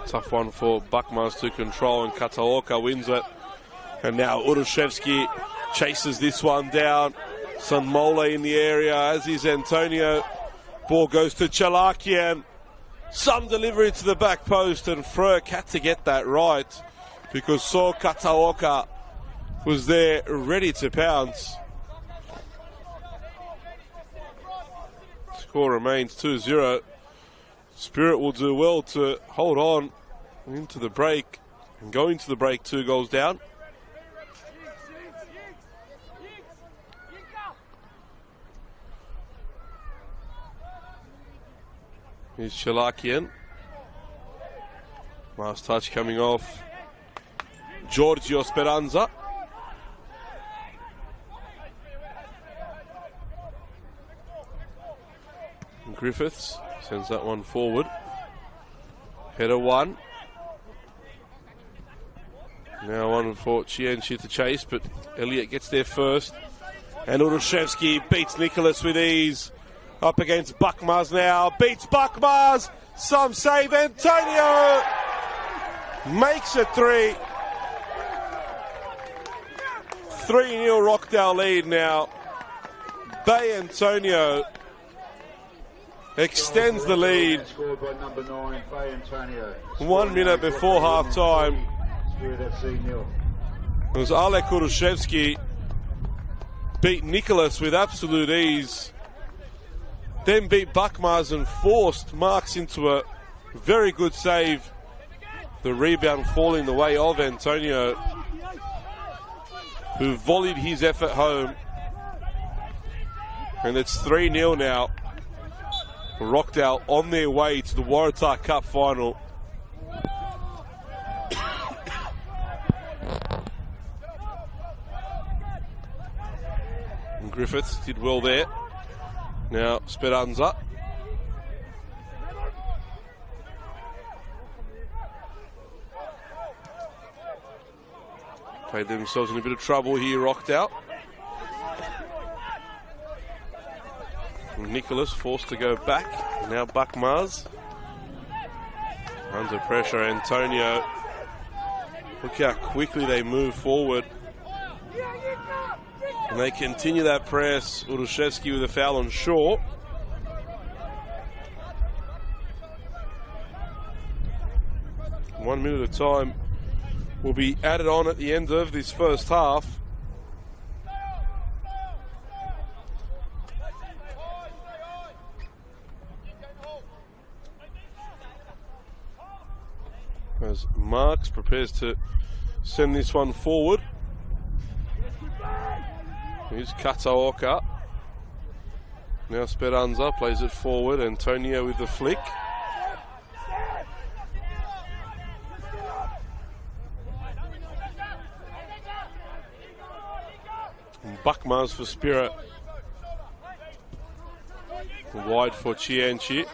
Tough one for Buckmars to control, and Kataoka wins it. And now Urushevsky chases this one down. Sanmole in the area, as is Antonio. Ball goes to Chalakian. Some delivery to the back post, and Fröck had to get that right because So Kataoka was there ready to pounce. Score remains 2-0. Spirit will do well to hold on into the break and go into the break 2 goals down. Here's Chalakian. Last touch coming off Giorgio Speranza. And Griffiths sends that one forward. Header one. Now one for Chienchi to chase, but Elliott gets there first. And Urushevsky beats Nicholas with ease. Up against Buckmars now. Beats Buckmars. Some save. Antonio makes it 3. 3-0 Rockdale lead now. Bay Antonio extends the lead. 1 minute before half time. It was Alek Urushevsky beat Nicholas with absolute ease. Then beat Buckmars and forced Marks into a very good save. The rebound falling the way of Antonio, who volleyed his effort home. And it's 3-0 now. Rockdale on their way to the Waratah Cup final. And Griffiths did well there. Now Speranza. Played themselves in a bit of trouble here, Rockdale. Nicholas forced to go back. Now Buckmars. Under pressure, Antonio. Look how quickly they move forward. And they continue that press. Urushevsky with a foul on Shaw. One minute of time will be added on at the end of this first half. As Marks prepares to send this one forward. Here's Kataoka. Now Speranza plays it forward. Antonio with the flick. And Buckmars for Spirit. Wide for Chianchi.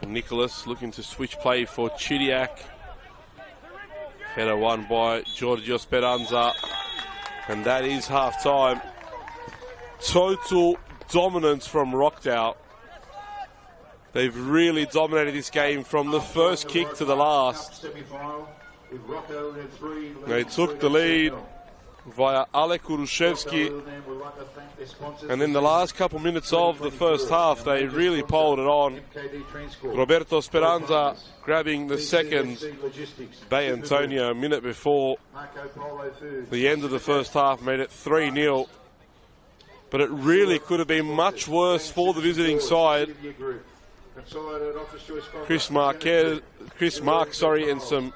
Nicholas looking to switch play for Chidiac. Header won by Giorgio Speranza. And that is half time. Total dominance from Rockdale. They've really dominated this game from the first kick to the last. They took the lead via Alek Urushevsky. And in the last couple minutes of the first half, they really pulled it on. Roberto Speranza grabbing the second. Bay Antonio, a minute before the end of the first half, made it 3-0. But it really could have been much worse for the visiting side. Chris Marks, and some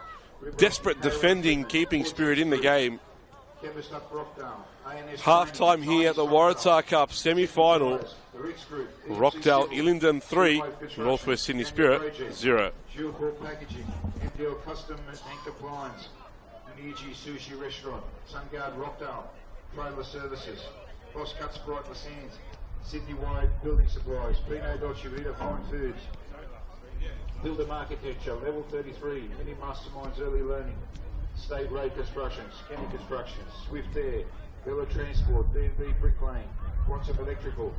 desperate defending, keeping Spirit in the game. Chemist up Rockdale. ANS Half time here at the Waratah Cup semi-final. The Rich Group. Rockdale Ilinden 3, Northwest Sydney Spirit 0. Dual Packaging. MDL Custom Anchor Blinds. Niji Sushi Restaurant. SunGuard Rockdale. Trailer Services. Boss Cuts Bright the Sands. Sydney Wide Building Supplies. Pino Dolce Vita Fine Foods. Builder Architecture. Level 33. Mini Masterminds Early Learning. State Road Construction. Kenny Construction. Swift Air. Bella Transport. B&B Brick Lane. Quantum Electrical.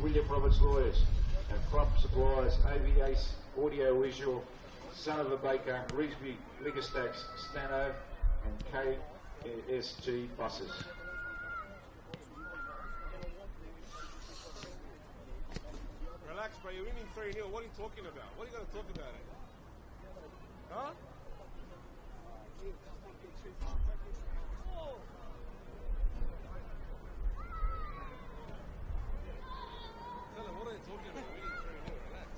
William Roberts Lawyers. And Club Supplies. AVAce Audio Visual. Son of a Baker. Reesby Liquor Stacks. Stano. And KST Buses. Relax, bro. You're winning 3-0. What are you talking about? What are you going to talk about it? Huh? Tell them, what are you talking about? You're winning 3-0. Relax.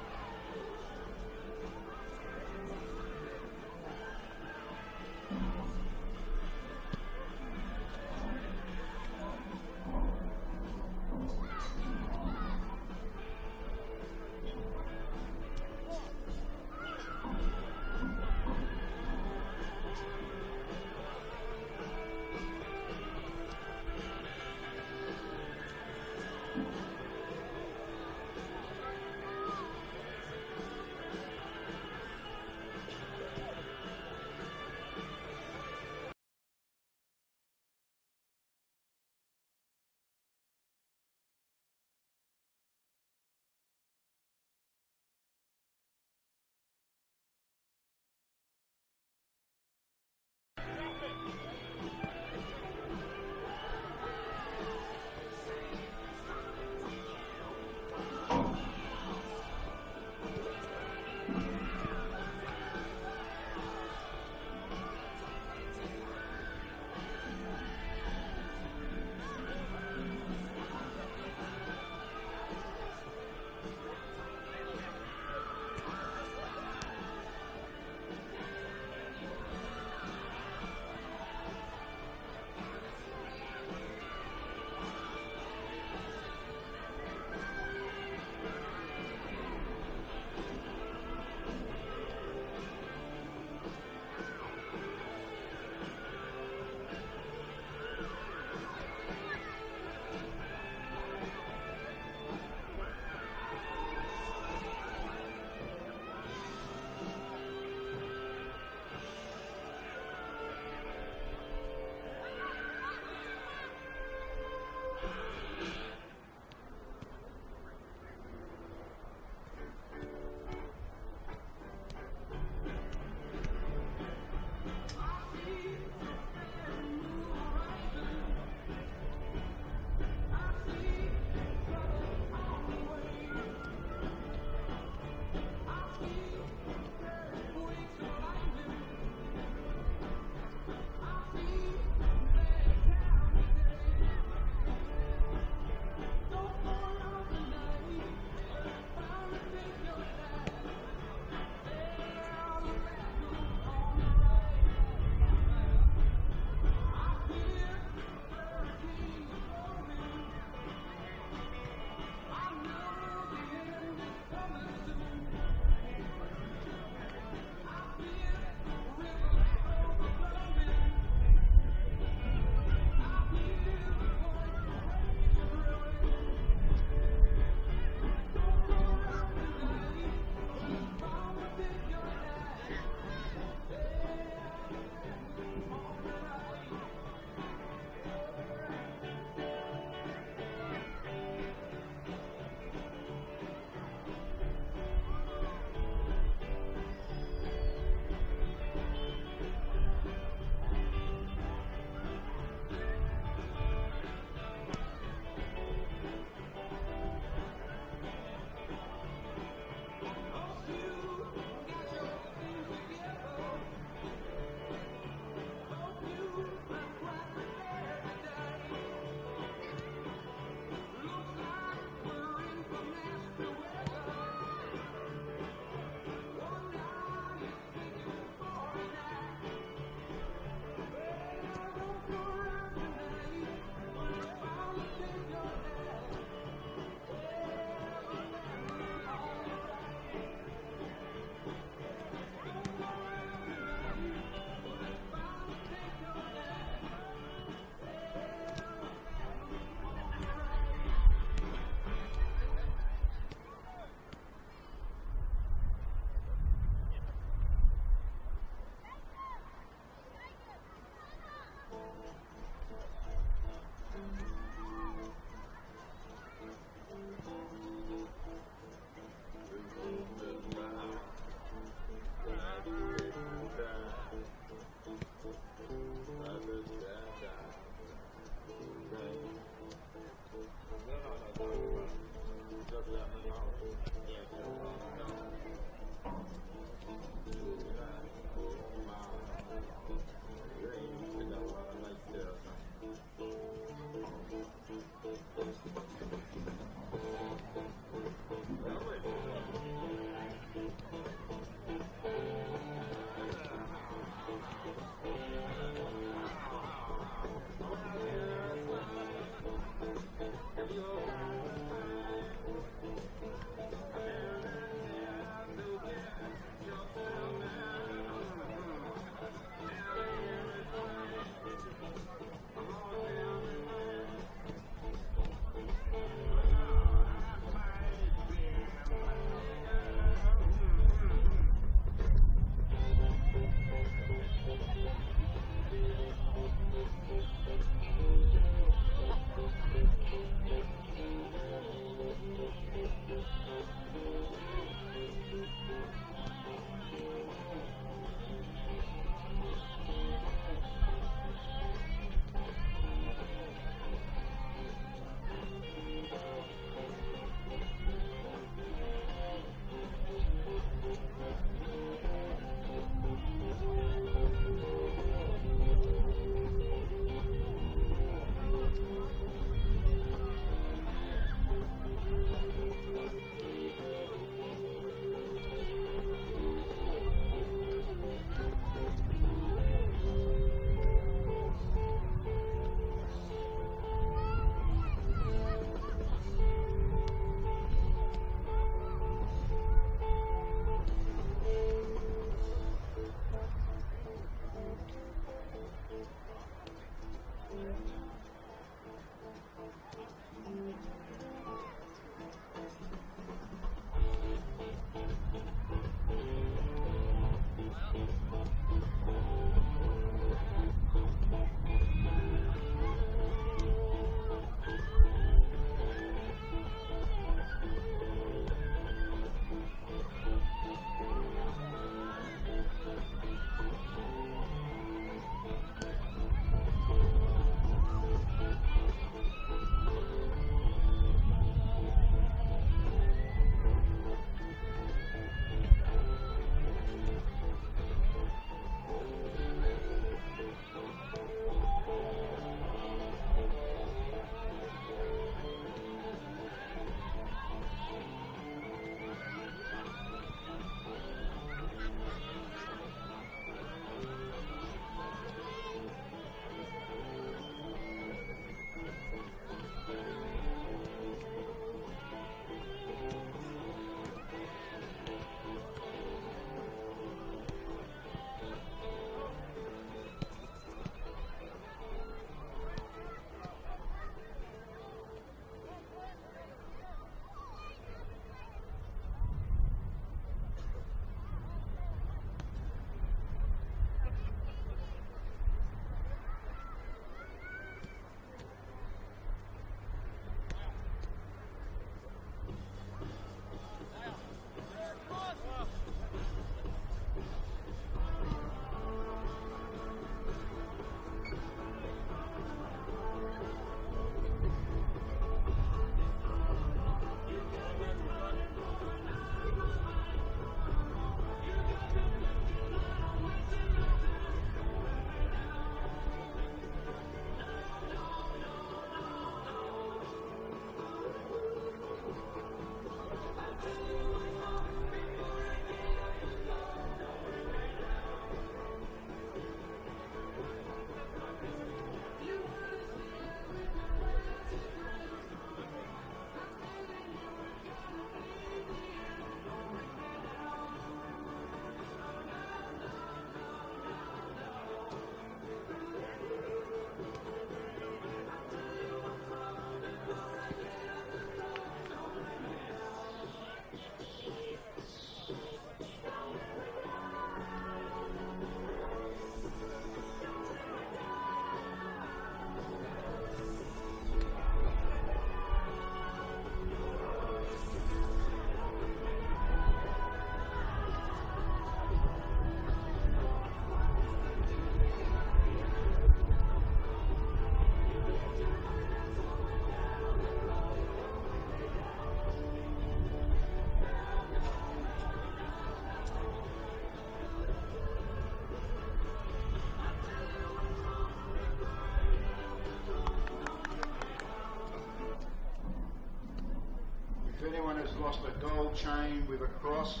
has lost a gold chain with a cross.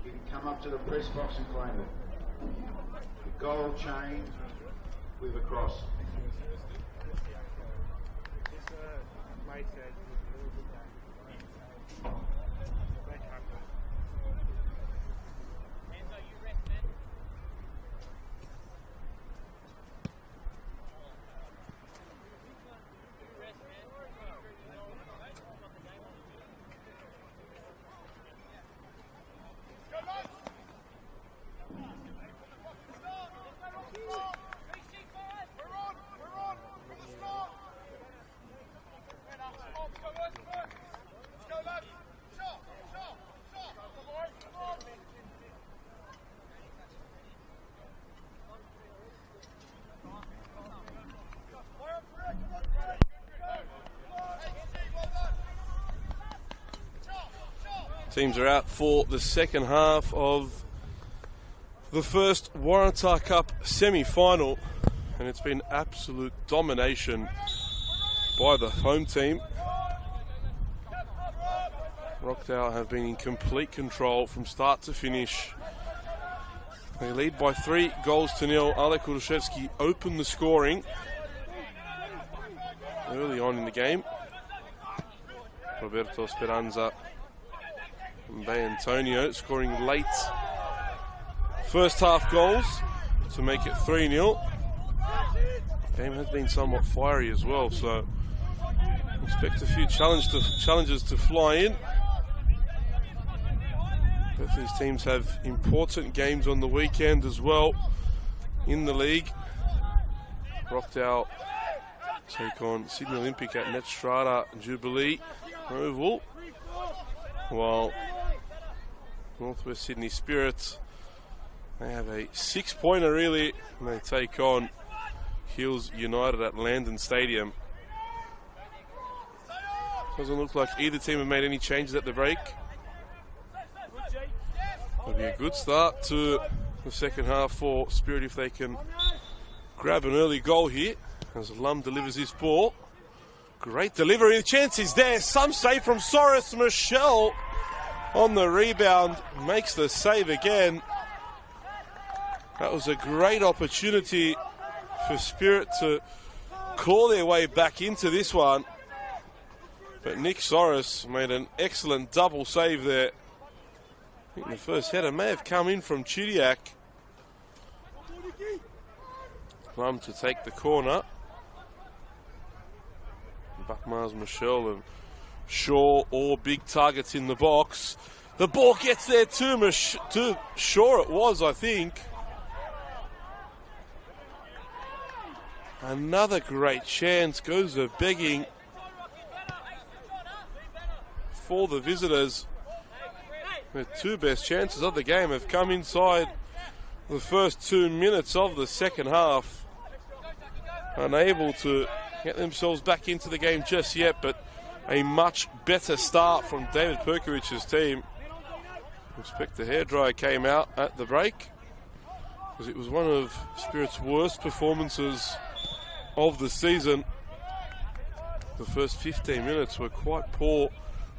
You can come up to the press box and claim it. The gold chain with a cross. Teams are out for the second half of the first Waratah Cup semi-final, and it's been absolute domination by the home team. Rockdale have been in complete control from start to finish. They lead by 3-0. Alek Urushevsky opened the scoring early on in the game. Roberto Speranza and Bay Antonio scoring late first half goals to make it 3-0. The game has been somewhat fiery as well, so expect a few challenges to fly in. Both these teams have important games on the weekend as well in the league. Rockdale take on Sydney Olympic at Netstrata Jubilee Oval, while Northwest Sydney Spirit, they have a 6-pointer really, and they take on Hills United at Landon Stadium. Doesn't look like either team have made any changes at the break. It'll be a good start to the second half for Spirit if they can grab an early goal here as Lum delivers his ball. Great delivery, the chance is there. Some save from Soros. Michelle on the rebound, makes the save again. That was a great opportunity for Spirit to claw their way back into this one. But Nick Soros made an excellent double save there. I think the first header may have come in from Chudiak. Plum to take the corner. Buckmars, Michelle and Shaw, all big targets in the box. The ball gets there to Shaw, it was, I think. Another great chance, goes a begging for the visitors. The two best chances of the game have come inside the first 2 minutes of the second half. Unable to get themselves back into the game just yet, but a much better start from David Perkovich's team. I expect the hairdryer came out at the break, because it was one of Spirit's worst performances of the season. The first 15 minutes were quite poor.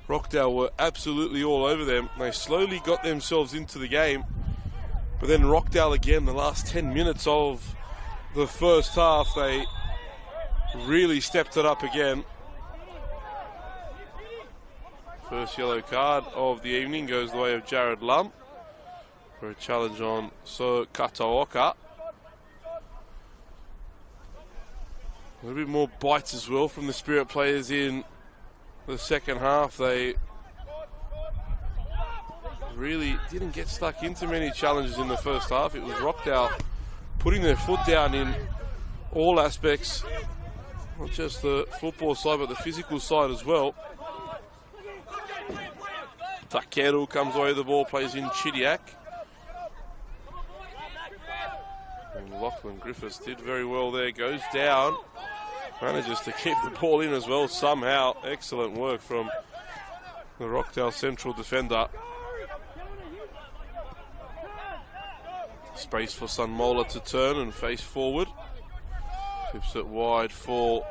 Rockdale were absolutely all over them. They slowly got themselves into the game, but then Rockdale again, the last 10 minutes of the first half, they really stepped it up again. First yellow card of the evening goes the way of Jared Lum for a challenge on So Kataoka. A little bit more bites as well from the Spirit players in the second half. They really didn't get stuck into many challenges in the first half. It was Rockdale putting their foot down in all aspects, not just the football side but the physical side as well. Takeru comes away with the ball, plays in Chidiak. And Lachlan Griffiths did very well there, goes down. Manages to keep the ball in as well somehow. Excellent work from the Rockdale central defender. Space for Sunmola to turn and face forward. Tips it wide for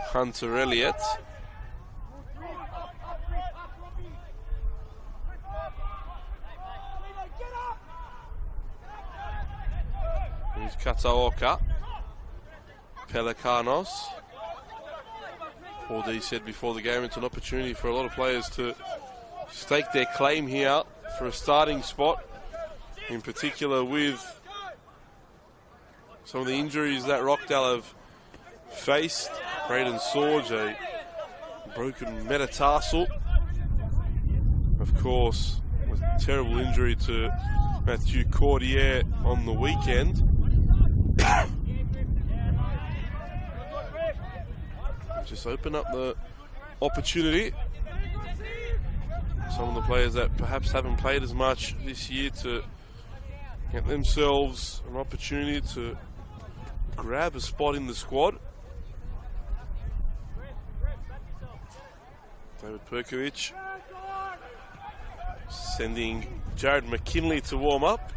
Hunter Elliott. Kataoka. Pelikanos. Paul D said before the game it's an opportunity for a lot of players to stake their claim here for a starting spot, in particular with some of the injuries that Rockdale have faced. Braden Sorge, a broken metatarsal. Of course, a terrible injury to Matthew Cordier on the weekend. Just open up the opportunity. Some of the players that perhaps haven't played as much this year to get themselves an opportunity to grab a spot in the squad. David Perkovic sending Jared McKinley to warm up.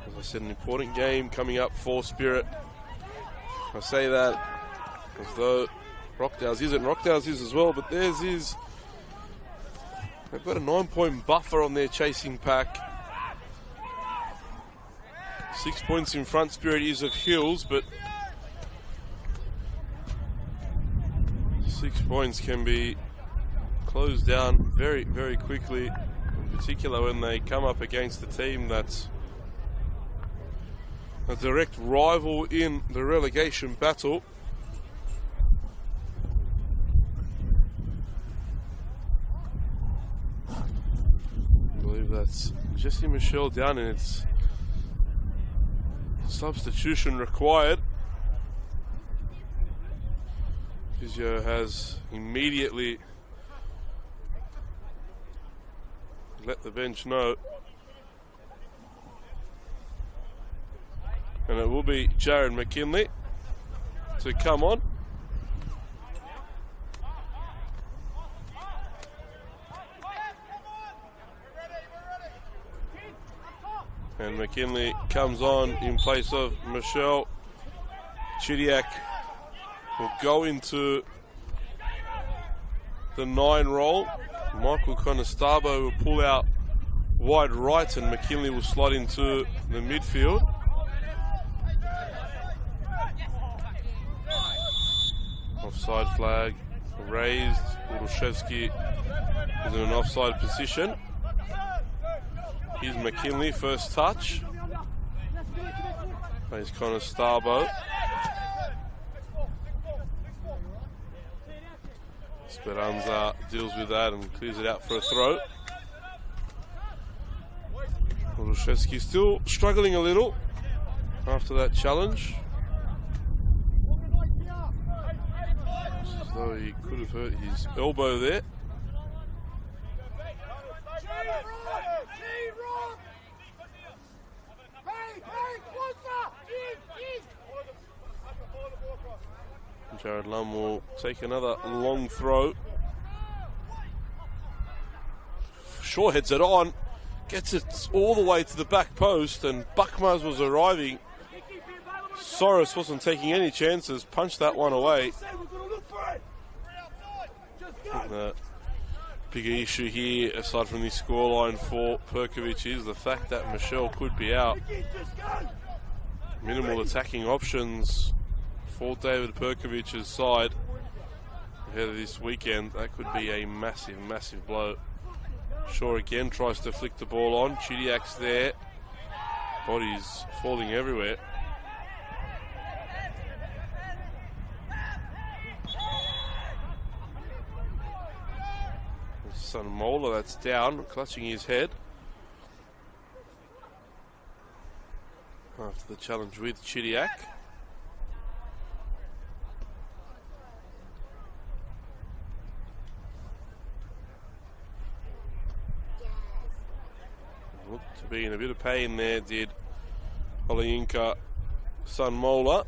As I said, an important game coming up for Spirit. I say that as though Rockdale's isn't. Rockdale's is as well, but theirs is. They've got a 9-point buffer on their chasing pack. 6 points in front. Spirit is of Hills, but 6 points can be closed down very, very quickly, in particular when they come up against a team that's a direct rival in the relegation battle. I believe that's Jesse Michelle down, and it's substitution required. Physio has immediately let the bench know. And it will be Jared McKinley to come on. And McKinley comes on in place of Michelle. Chidiak will go into the 9 role. Michael Conestabo will pull out wide right, and McKinley will slot into the midfield. Offside flag raised. Urushevsky is in an offside position. Here's McKinley, first touch. Plays Conestabo. Speranza deals with that and clears it out for a throw. Urushevsky still struggling a little after that challenge. As though he could have hurt his elbow there. Jared Lum will take another long throw. Shaw heads it on, gets it all the way to the back post, and Buckmars was arriving. Soros wasn't taking any chances, punched that one away. The bigger issue here, aside from the scoreline for Perkovic, is the fact that Michelle could be out. Minimal attacking options for David Perkovic's side ahead of this weekend. That could be a massive, massive blow. Shaw again tries to flick the ball on. Chidiak's there. Bodies falling everywhere. Son Mola, that's down, clutching his head after the challenge with Chidiak. Looked to be in a bit of pain there, did Olayinka Son Mola.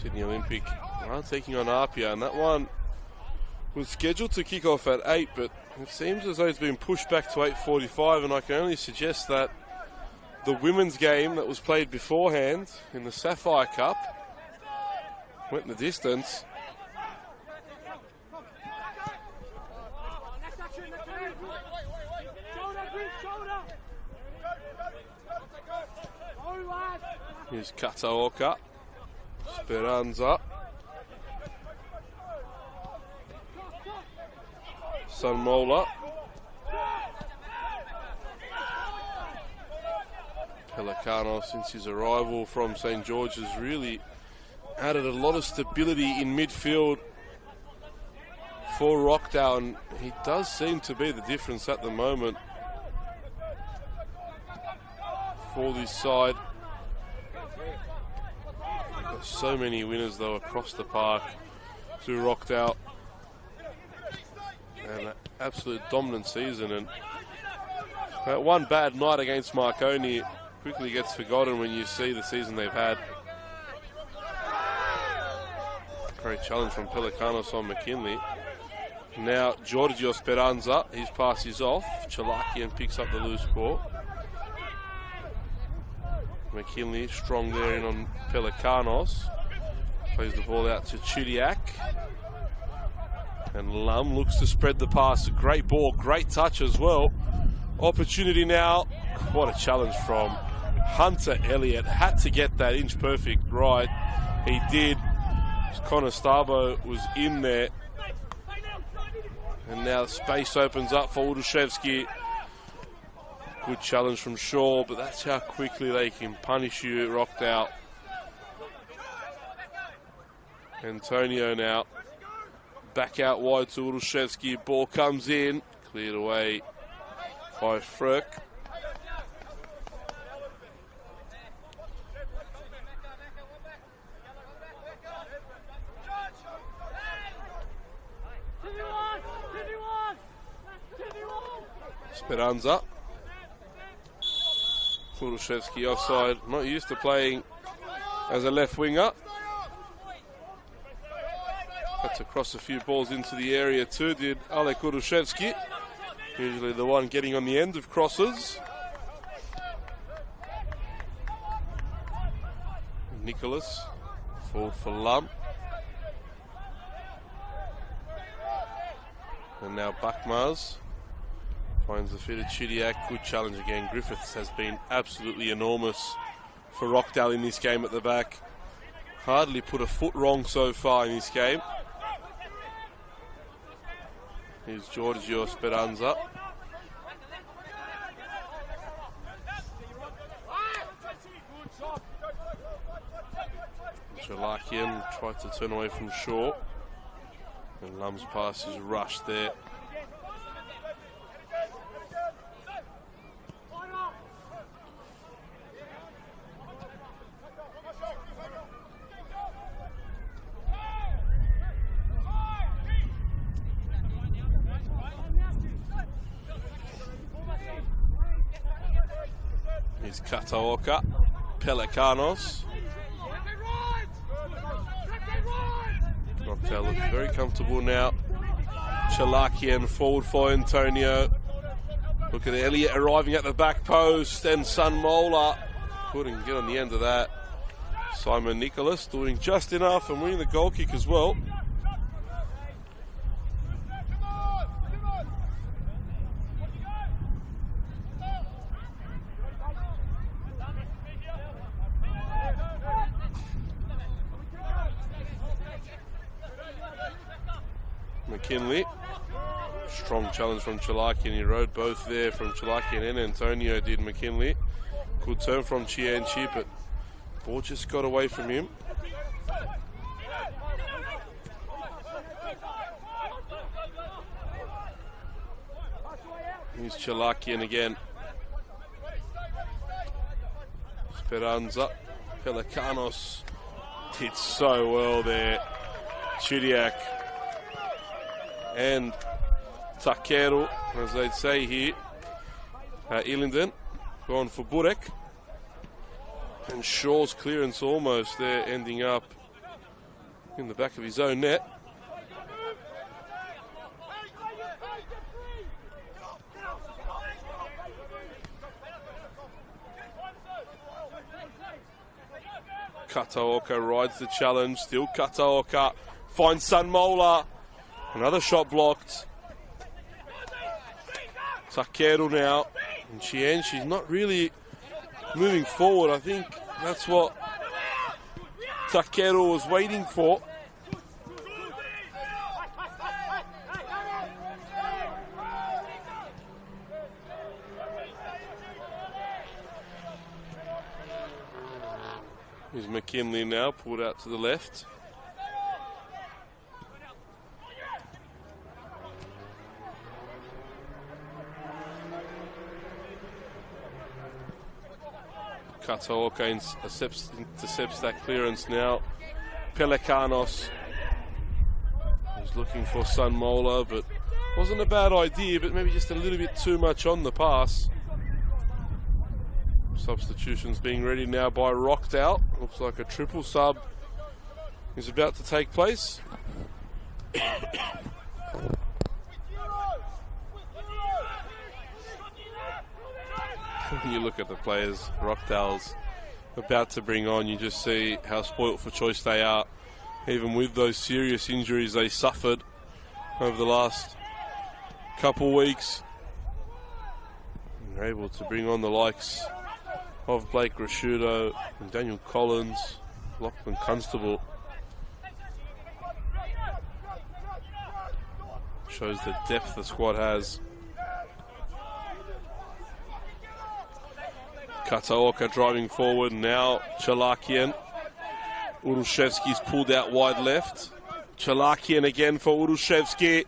Sydney Olympic are taking on Apia, and that one was scheduled to kick off at 8, but it seems as though it's been pushed back to 8:45, and I can only suggest that the women's game that was played beforehand in the Sapphire Cup went in the distance. Here's Kataoka, Speranza, Sanmola, Pelicano, since his arrival from St. George, has really added a lot of stability in midfield for Rockdale, and he does seem to be the difference at the moment for this side. Got so many winners though across the park to Rockdale, and an absolute dominant season, and that one bad night against Marconi quickly gets forgotten when you see the season they've had. Great challenge from Pelicanos on McKinley. Now Giorgio Speranza, his pass is off. Chalakian picks up the loose ball. McKinley strong there in on Pelicanos. Plays the ball out to Chudiak. And Lum looks to spread the pass. A great ball, great touch as well. Opportunity now. What a challenge from Hunter Elliott. Had to get that inch perfect right. He did. Connor Starbo was in there. And now the space opens up for Udushevsky. Good challenge from Shaw, but that's how quickly they can punish you at Rockdale. Antonio now back out wide to Udushevsky. Ball comes in, cleared away by Fröck. Speranza. Udushevsky offside, not used to playing as a left winger. Had to cross a few balls into the area too, did Alek Udushevsky. Usually the one getting on the end of crosses. Nicholas, forward for Lum. And now Bakmaz finds the fit of Chudiak. Good challenge again. Griffiths has been absolutely enormous for Rockdale in this game at the back. Hardly put a foot wrong so far in this game. Here's Giorgio Speranza. Chalakian tried to turn away from Shaw. And Lum's pass is rushed there. Here's Kataoka, Pelicanos. Rockdale look very comfortable now. Chalakian forward for Antonio. Look at Elliott arriving at the back post, and Sunmola couldn't get on the end of that. Simon Nicholas doing just enough and winning the goal kick as well. McKinley, strong challenge from Chalakian. He rode both there from Chalakian and Antonio did McKinley. Good turn from Chianchi, but ball just got away from him. Here's Chalakian again. Speranza, Pelicanos did so well there. Chudiak and Takeru, as they'd say here. Ilinden going for Burek. And Shaw's clearance almost there, ending up in the back of his own net. Kataoka rides the challenge. Still Kataoka finds Sunmola. Another shot blocked. Takeru now. And Chien, she's not really moving forward. I think that's what Takeru was waiting for. Here's McKinley now, pulled out to the left. Kataoka intercepts that clearance now. Pelikanos was looking for Sunmola, but wasn't a bad idea, but maybe just a little bit too much on the pass. Substitutions being ready now by Rockdale. Looks like a triple sub is about to take place. When you look at the players Rockdale's about to bring on, you just see how spoilt for choice they are, even with those serious injuries they suffered over the last couple weeks. They're able to bring on the likes of Blake Rashudo and Daniel Collins, Lachlan Constable. Shows the depth the squad has. Kataoka driving forward now. Chalakian. Urushevsky's pulled out wide left. Chalakian again for Urushevsky.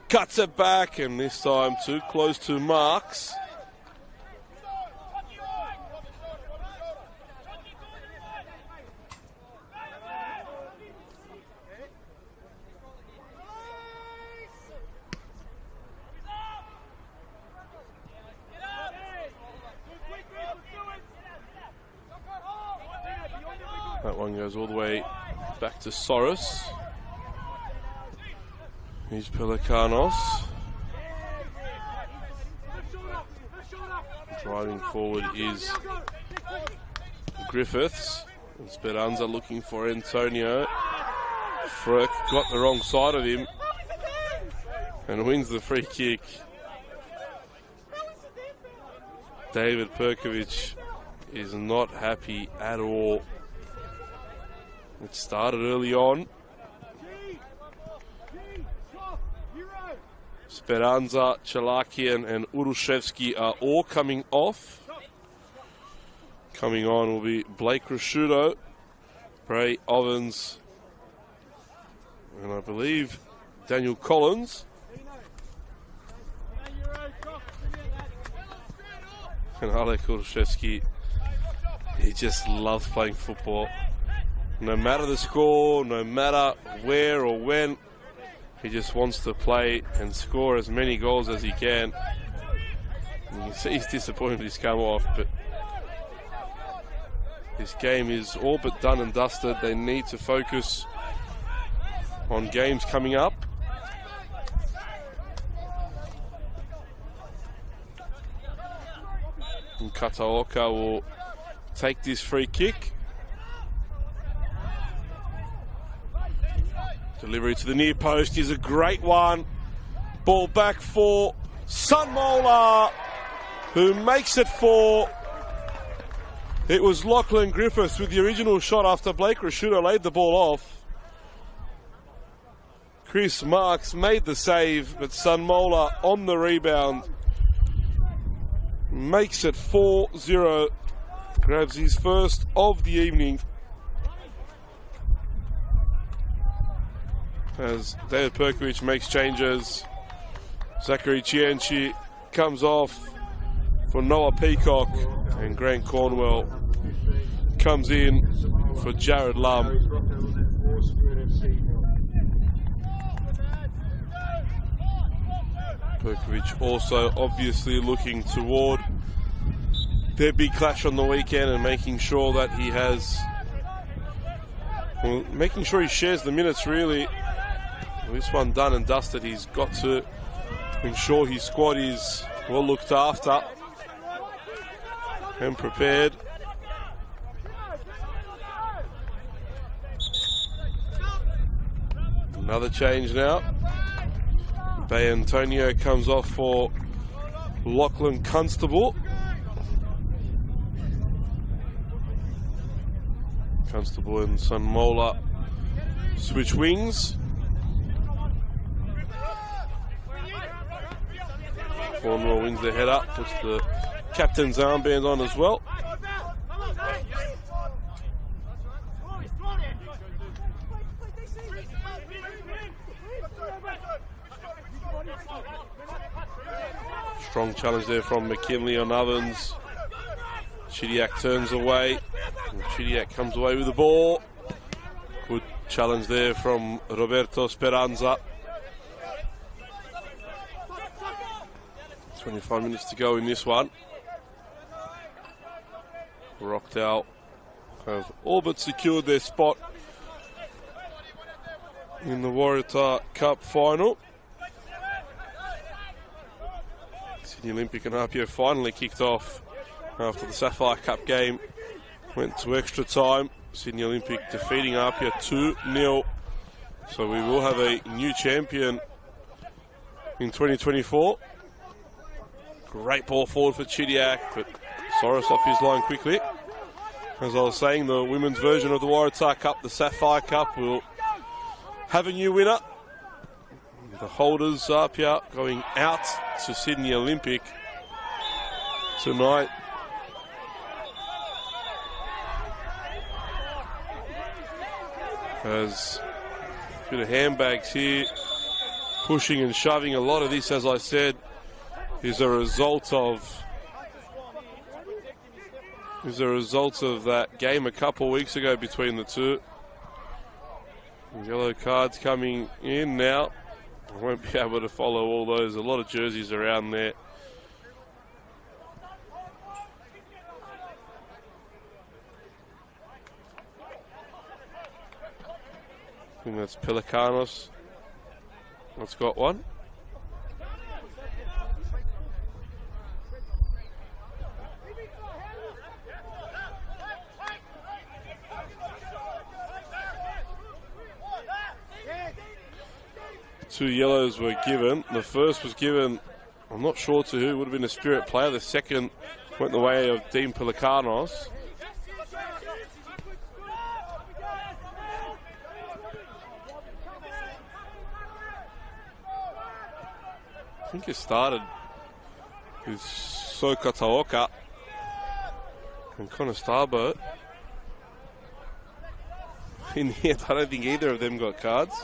Cuts it back, and this time too close to Marks. That one goes all the way back to Soros. Here's Pelikanos. Driving forward is Griffiths. And Speranza looking for Antonio. Frerk got the wrong side of him and wins the free kick. David Perkovic is not happy at all. It started early on. Speranza, Chalakian and Urushevsky are all coming off. Coming on will be Blake Rashudo, Bray Ovens, and I believe Daniel Collins. And Alek Urushevsky, he just loves playing football. No matter the score, no matter where or when, he just wants to play and score as many goals as he can. And you can see he's disappointed he's come off, but this game is all but done and dusted. They need to focus on games coming up. And Kataoka will take this free kick. Delivery to the near post is a great one. Ball back for Sunmola, who makes it 4. It was Lachlan Griffiths with the original shot after Blake Rashudo laid the ball off. Chris Marks made the save, but Sunmola on the rebound makes it 4-0. Grabs his first of the evening. As David Perkovic makes changes, Zachary Chienchi comes off for Noah Peacock, and Grant Cornwell comes in for Jared Lum. Perkovic also obviously looking toward their big clash on the weekend and making sure that he has Well, making sure he shares the minutes, really. This one done and dusted. He's got to ensure his squad is well looked after and prepared. Another change now. Bay Antonio comes off for Lachlan Constable. Constable and Sunmola switch wings. Cornwall wins their head up, puts the captain's armband on as well. Strong challenge there from McKinley on Ovens. Chidiac turns away. Chidiac comes away with the ball. Good challenge there from Roberto Speranza. 25 minutes to go in this one. Rockdale have all but secured their spot in the Waratah Cup final. Sydney Olympic and Apia finally kicked off after the Sapphire Cup game went to extra time. Sydney Olympic defeating Apia 2-0. So we will have a new champion in 2024. Great ball forward for Chidiac, but Soros off his line quickly. As I was saying, the women's version of the Waratah Cup, the Sapphire Cup, will have a new winner. The holders, Apia, going out to Sydney Olympic tonight. As a bit of handbags here, pushing and shoving. A lot of this, as I said, is a result of that game a couple of weeks ago between the two. Yellow cards coming in now. I won't be able to follow all those. A lot of jerseys around there. I think that's Pelicanos that's got one. Two yellows were given. The first was given, I'm not sure to who, would have been a Spirit player. The second went the way of Dean Pelicanos. I think it started with Soka Taoka and Connor Starboard. In the end, I don't think either of them got cards.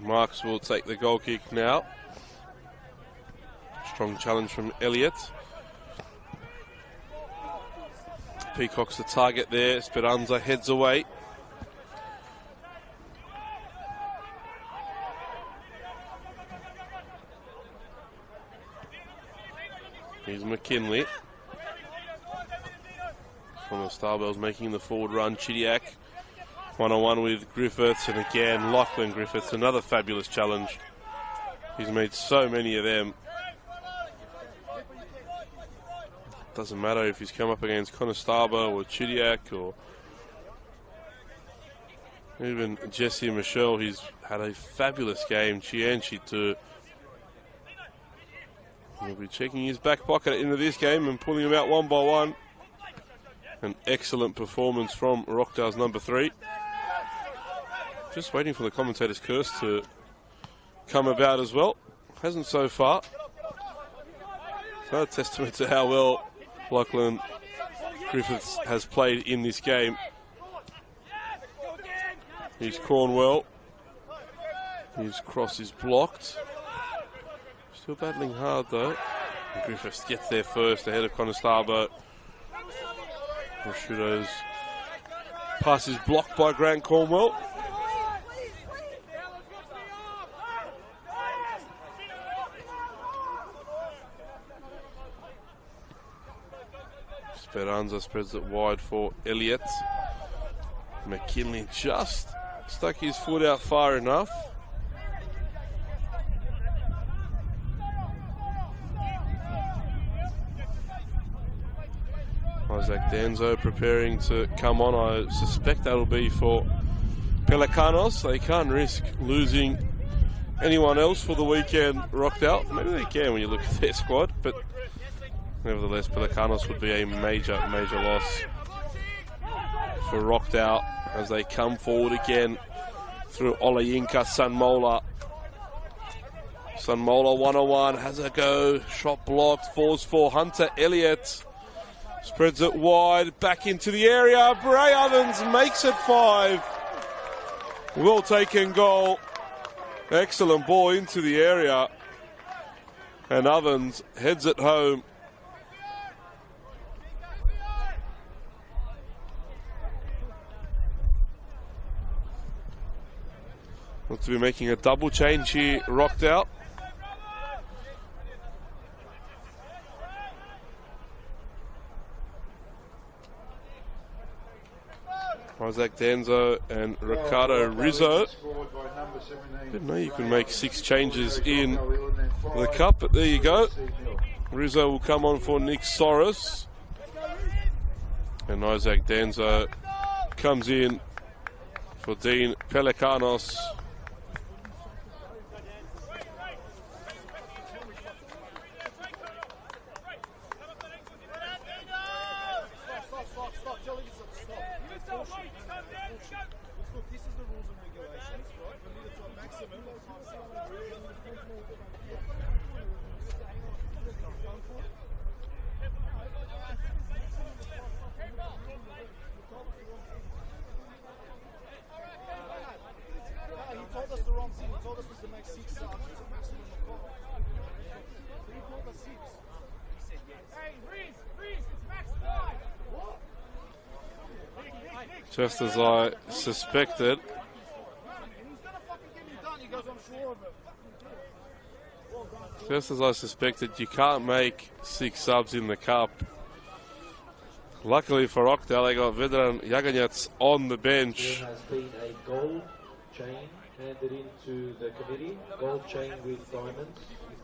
Marks will take the goal kick now. Strong challenge from Elliott. Peacock's the target there. Speranza heads away. Here's McKinley. Connor Starbell's making the forward run. Chidiac one-on-one with Griffiths, and again Lachlan Griffiths, another fabulous challenge. He's made so many of them. Doesn't matter if he's come up against Connor Starber or Chidiac or even Jesse and Michelle. He's had a fabulous game. Chianchi too. He'll be checking his back pocket into this game and pulling him out one by one. An excellent performance from Rockdale's number 3. Just waiting for the commentator's curse to come about as well. Hasn't so far. It's another testament to how well Lachlan Griffiths has played in this game. He's Cornwell. His cross is blocked. Still battling hard though. Griffiths gets there first ahead of Conestoga. Prosciutto's pass is blocked by Grant Cornwell. Speranza spreads it wide for Elliott. McKinley just stuck his foot out far enough. Isaac Danzo preparing to come on. I suspect that'll be for Pelicanos. They can't risk losing anyone else for the weekend, Rockdale. Maybe they can when you look at their squad, but nevertheless, Pelicanos would be a major loss for Rockdale as they come forward again through Olayinka Sanmola. Sanmola 101 has a go. Shot blocked. Falls for Hunter Elliott. Spreads it wide. Back into the area. Bray Ovens makes it 5. Well taken goal. Excellent ball into the area. And Ovens heads it home. Looks to be making a double change here, Rockdale. Isaac Danzo and Ricardo Rizzo. Didn't know you can make 6 changes in the cup, but there you go. Rizzo will come on for Nick Soros. And Isaac Danzo comes in for Dean Pelicanos. Just as I suspected. Just as I suspected, you can't make 6 subs in the cup. Luckily for Rockdale, they got veteran Jaganjac on the bench. There has been a gold chain handed into the committee. Gold chain with diamonds.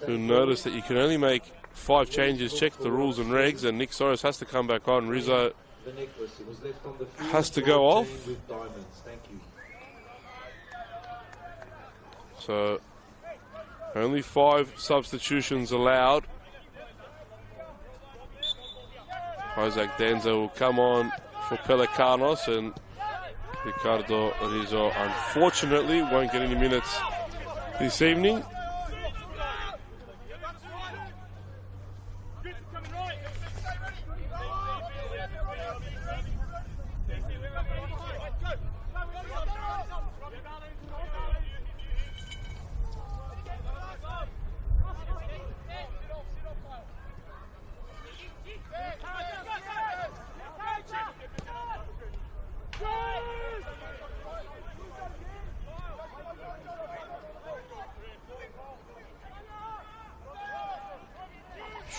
To notice that you can only make 5 changes. Check the rules and regs, and Nick Soros has to come back on. Rizzo has to go off. Thank you. So only 5 substitutions allowed. Isaac Danzo will come on for Pelicanos, and Ricardo Rizzo unfortunately won't get any minutes this evening.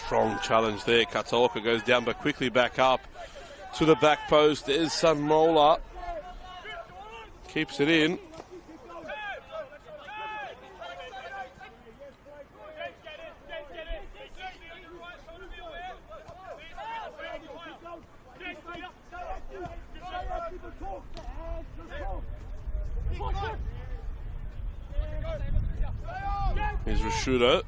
Strong challenge there. Kataoka goes down but quickly back up to the back post. There's Sanmola. Keeps it in. Here's Prosciutto.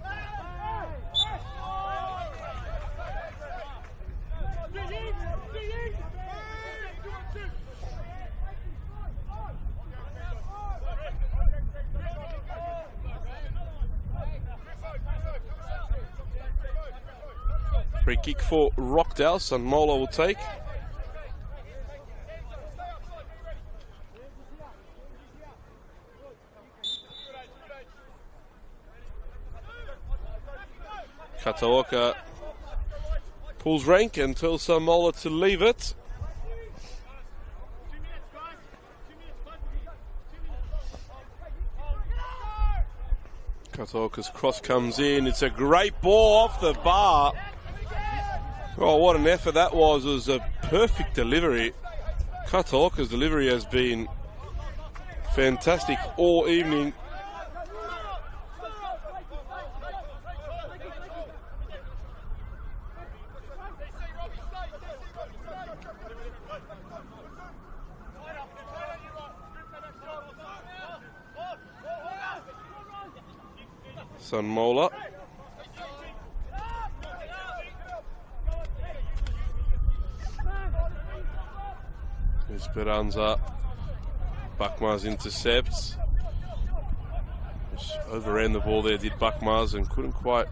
Free kick for Rockdale. Sanmola will take. Kataoka pulls rank and tells Samola to leave it. Kataoka's cross comes in. It's a great ball off the bar. Oh, what an effort that was. It was a perfect delivery. Kataoka's delivery has been fantastic all evening. Samola. Esperanza. Bakmaz intercepts. Just overran the ball there, did Bakmaz, and couldn't quite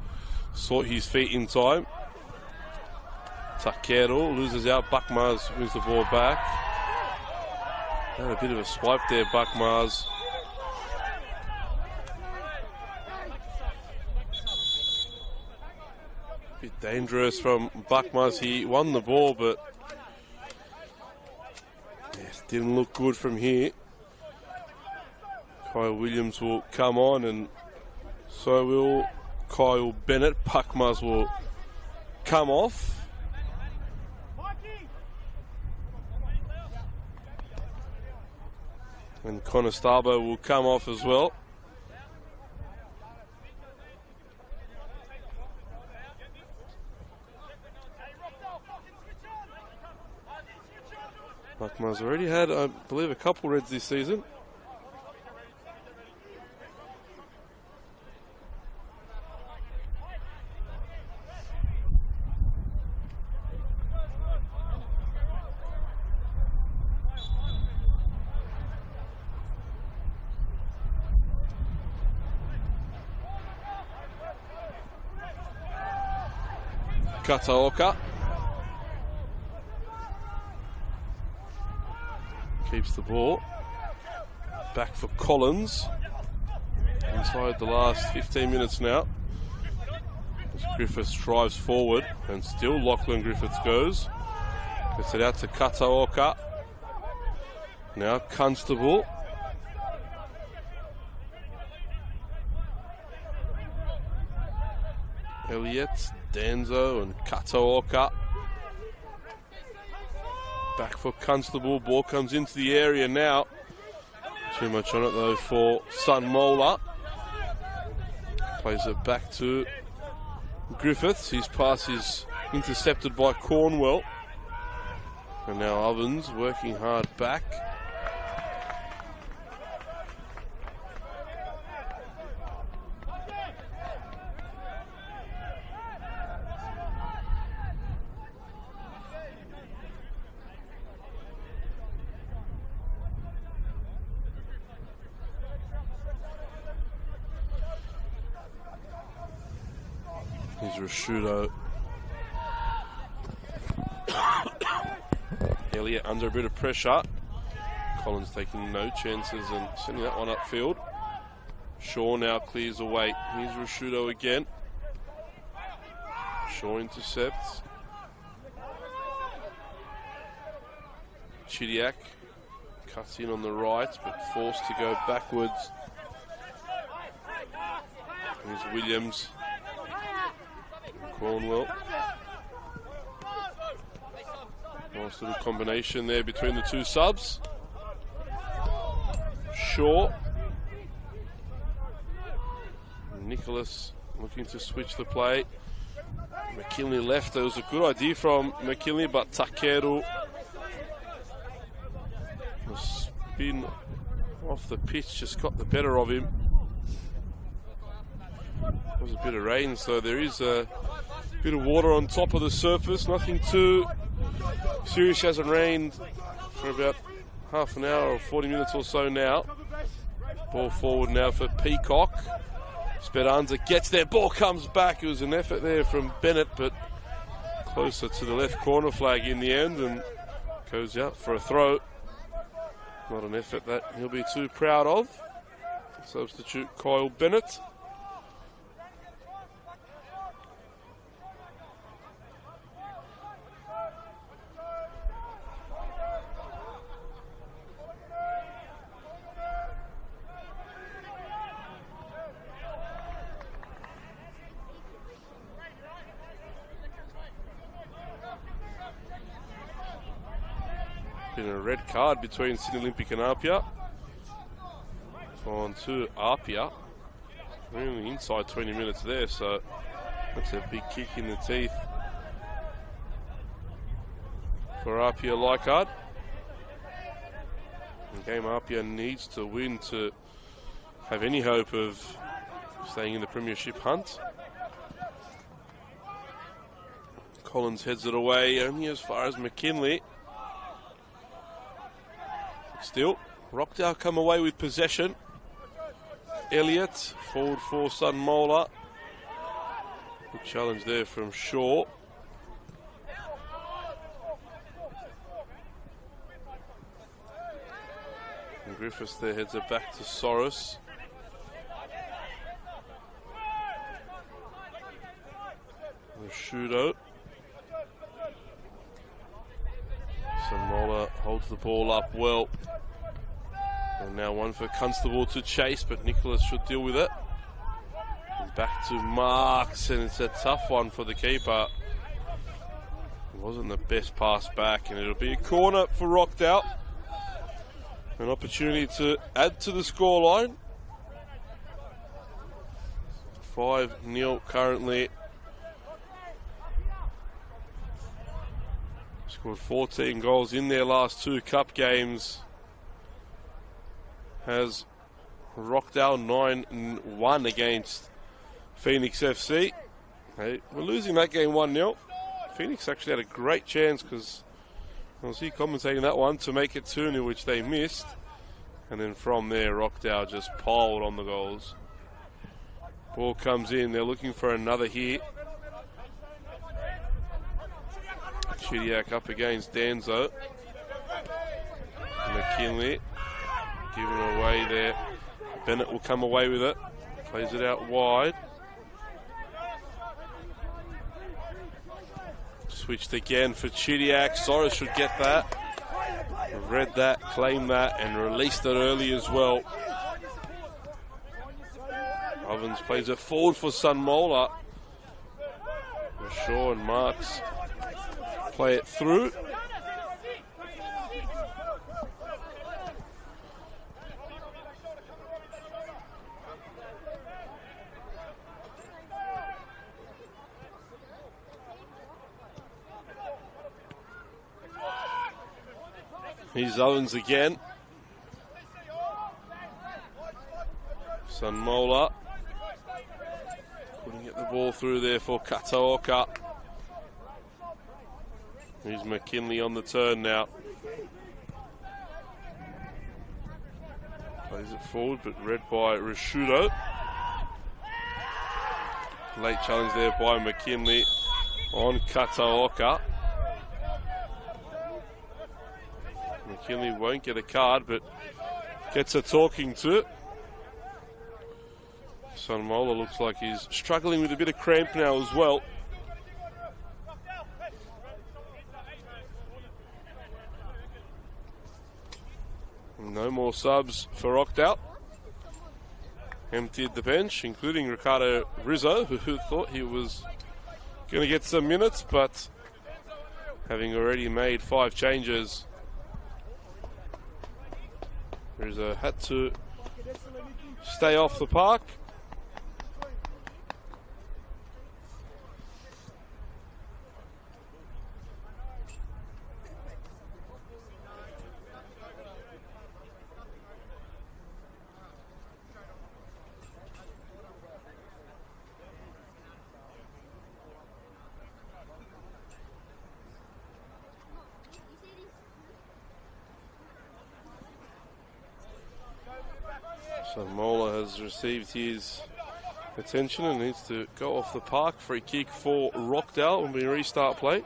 sort his feet in time. Takeru loses out. Bakmaz wins the ball back. Had a bit of a swipe there, Bakmaz. Bit dangerous from Bakmaz. He won the ball, but didn't look good from here. Kyle Williams will come on, and so will Kyle Bennett. Bakmaz will come off. And Conestabo will come off as well. Bakmaz already had, I believe, a couple reds this season. Kataoka keeps the ball. Back for Collins. Inside the last 15 minutes now. As Griffiths drives forward, and still Lachlan Griffiths goes. Gets it out to Kataoka. Now Constable. Elliott, Danzo and Kataoka. Back for Constable. Ball comes into the area now. Too much on it though for Samola. Plays it back to Griffiths. His pass is intercepted by Cornwell. And now Ovens working hard back. Rashudo. Elliott under a bit of pressure. Collins taking no chances and sending that one upfield. Shaw now clears away. Here's Rashudo again. Shaw intercepts. Chidiak cuts in on the right, but forced to go backwards. Here's Williams. Cornwell. Nice little combination there between the two subs. Shaw. Nicholas looking to switch the play. McKinley left. It was a good idea from McKinley, but Takeru was spin off the pitch, just got the better of him. There was a bit of rain, so there is a bit of water on top of the surface. Nothing too serious. Hasn't rained for about half an hour or 40 minutes or so now. Ball forward now for Peacock. Speranza gets there. Ball comes back. It was an effort there from Bennett, but closer to the left corner flag in the end, and goes out for a throw. Not an effort that he'll be too proud of. Substitute Kyle Bennett. been a red card between Sydney Olympic and Apia. On to Apia. Really inside 20 minutes there, so that's a big kick in the teeth for Apia Leichhardt. The game Apia needs to win to have any hope of staying in the premiership hunt. Collins heads it away only as far as McKinley. Still, Rockdale come away with possession. Elliott, forward for Sunmola. Good challenge there from Shaw. And Griffiths there heads it back to Soros. Rashudo. Sunmola holds the ball up well. And now one for Constable to chase, but Nicholas should deal with it. And back to Marks, and it's a tough one for the keeper. It wasn't the best pass back, and it'll be a corner for Rockdale. An opportunity to add to the scoreline. 5-0 currently. Scored 14 goals in their last 2 cup games. Has Rockdale 9-1 against Phoenix FC. Hey, we're losing that game 1-0. Phoenix actually had a great chance because I was here commentating that one to make it 2-0, which they missed. And then from there, Rockdale just piled on the goals. Ball comes in. They're looking for another hit. Chidiac up against Danzo. McKinley. Given away there. Bennett will come away with it. Plays it out wide. Switched again for Chidiac. Soros should get that. Read that, claimed that, and released it early as well. Ovens plays it forward for Sunmola. Shaw and Marks play it through. Here's Owens again. Sunmola couldn't get the ball through there for Kataoka. Here's McKinley on the turn now. Plays it forward, but read by Rashudo. Late challenge there by McKinley on Kataoka. McKinley won't get a card, but gets a talking to. Sunmola looks like he's struggling with a bit of cramp now as well. No more subs for Rockdale. Emptied the bench, including Ricardo Rizzo, who thought he was going to get some minutes, but having already made 5 changes, Rizzo had to stay off the park. So Mola has received his attention and needs to go off the park. Free kick for Rockdale when we restart play.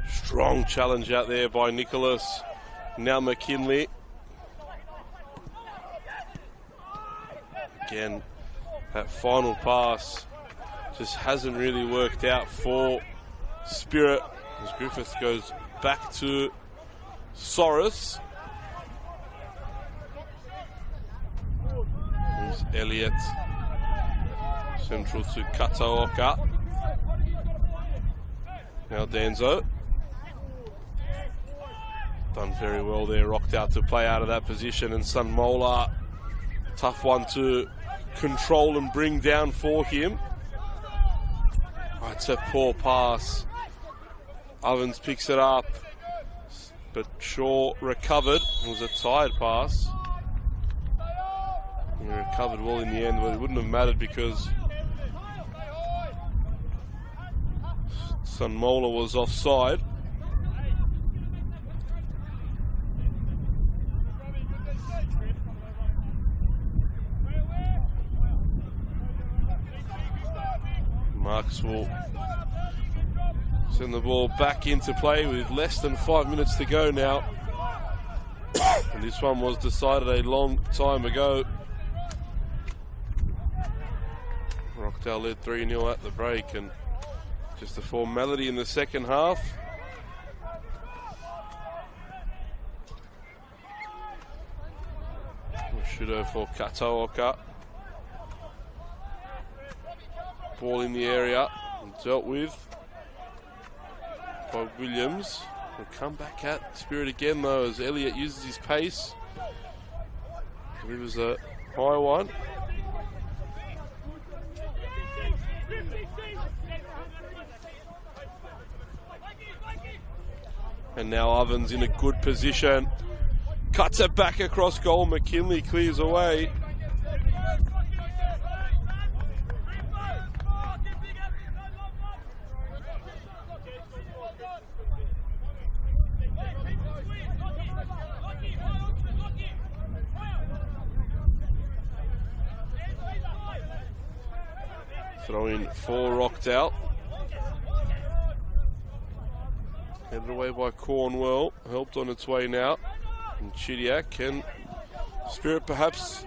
Strong challenge out there by Nicholas. Now McKinley. Again, that final pass just hasn't really worked out for Spirit as Griffith goes back to Soros. Here's Elliott. Central to Kataoka. Now Danzo. Done very well there. Rockdale to play out of that position, and Sunmola, tough one to control and bring down for him. Oh, it's a poor pass. Ovens picks it up, but Shaw recovered. It was a tired pass. He recovered well in the end, but it wouldn't have mattered because Sunmola was offside. Marks will send the ball back into play with less than 5 minutes to go now. And this one was decided a long time ago. Rockdale led 3-0 at the break, and just a formality in the second half. Shooter for Kataoka. Ball in the area, dealt with by Williams. Will come back at Spirit again though as Elliott uses his pace. Delivers a high one. And now Ovens in a good position. Cuts it back across goal. McKinley clears away. Throw in for Rockdale. Headed away by Cornwell. Helped on its way now. And Chidiac, can Spirit perhaps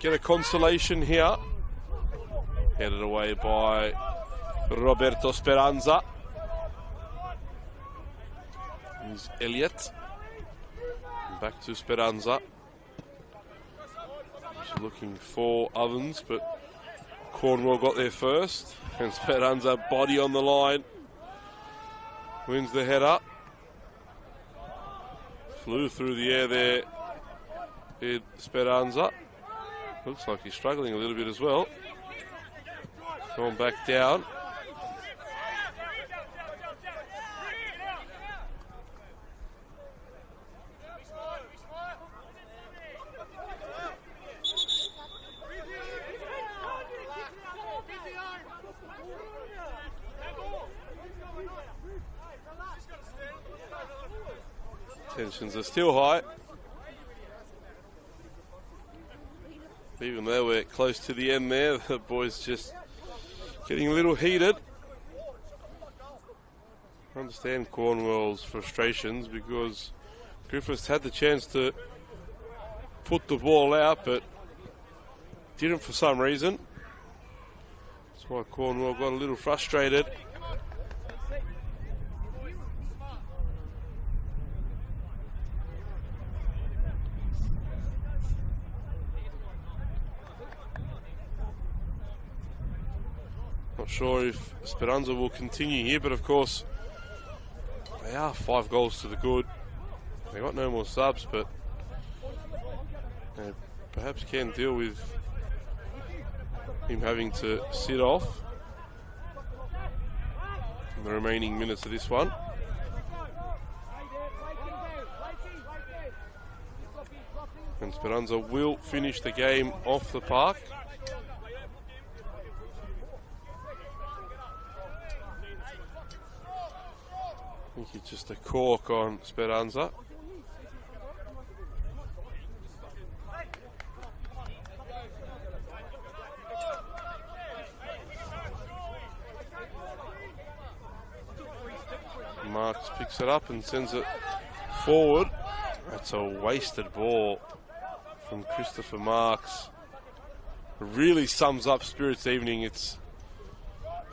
get a consolation here? Headed away by Roberto Speranza. Here's Elliott. Back to Speranza. He's looking for Ovens, but Cornwell got there first, and Speranza body on the line. Wins the header. Flew through the air there, did Speranza. Looks like he's struggling a little bit as well. Gone back down. Tensions are still high. Even though we're close to the end there, the boys just getting a little heated. I understand Cornwell's frustrations because Griffiths had the chance to put the ball out, but didn't for some reason. That's why Cornwell got a little frustrated. Not sure if Speranza will continue here, but of course they are 5 goals to the good. They got no more subs, but they perhaps can deal with him having to sit off in the remaining minutes of this one. And Speranza will finish the game off the park. I think it's just a cork on Speranza. Marks picks it up and sends it forward. That's a wasted ball from Christopher Marks. It really sums up Spirit's evening. It's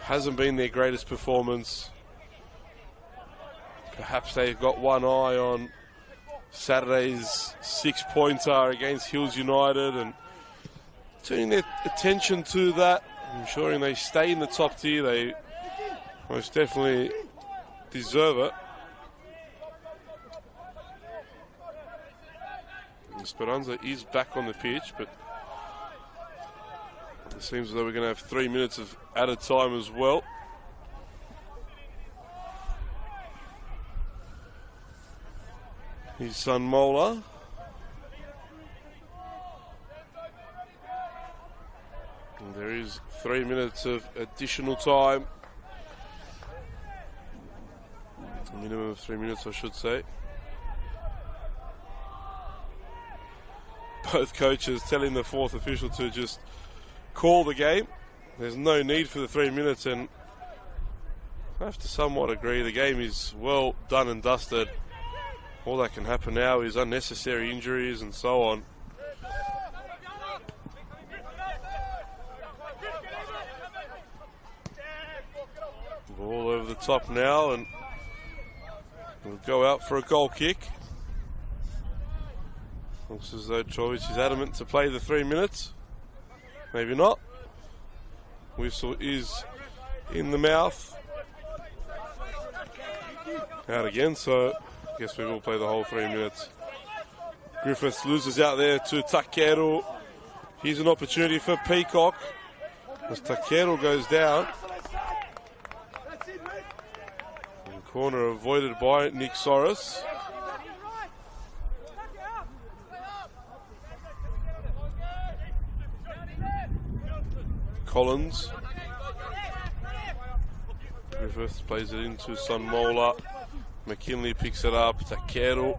hasn't been their greatest performance. Perhaps they've got one eye on Saturday's 6-pointer against Hills United and turning their attention to that, ensuring they stay in the top tier. They most definitely deserve it. Esperanza is back on the pitch, but it seems as though we're going to have 3 minutes of added time as well. His son Mola. And there is 3 minutes of additional time. A minimum of 3 minutes, I should say. Both coaches telling the fourth official to just call the game. There's no need for the 3 minutes, and I have to somewhat agree. The game is well done and dusted. All that can happen now is unnecessary injuries and so on. Ball over the top now, and we'll go out for a goal kick. Looks as though Trovic is adamant to play the 3 minutes. Maybe not. Whistle is in the mouth. Out again, so I guess we will play the whole 3 minutes. Griffiths loses out there to Takeru. Here's an opportunity for Peacock as Takeru goes down. In the corner avoided by Nick Soros. Collins. Griffiths plays it into Son Mola. McKinley picks it up. Takeru.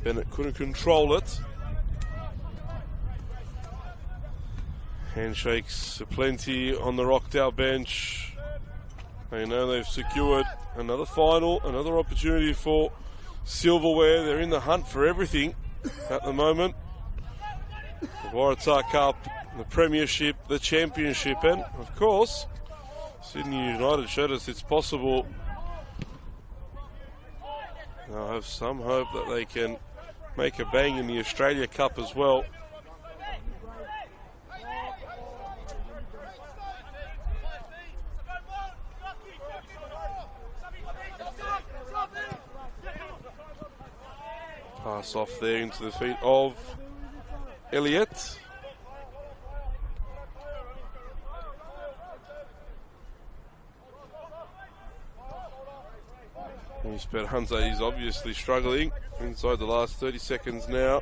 Bennett couldn't control it. Handshakes aplenty on the Rockdale bench. They know they've secured another final, another opportunity for silverware. They're in the hunt for everything at the moment. The Waratah Cup, the Premiership, the Championship, and of course, Sydney United showed us it's possible. I have some hope that they can make a bang in the Australia Cup as well. Pass off there into the feet of Elliott. Esperanza is obviously struggling inside the last 30 seconds now.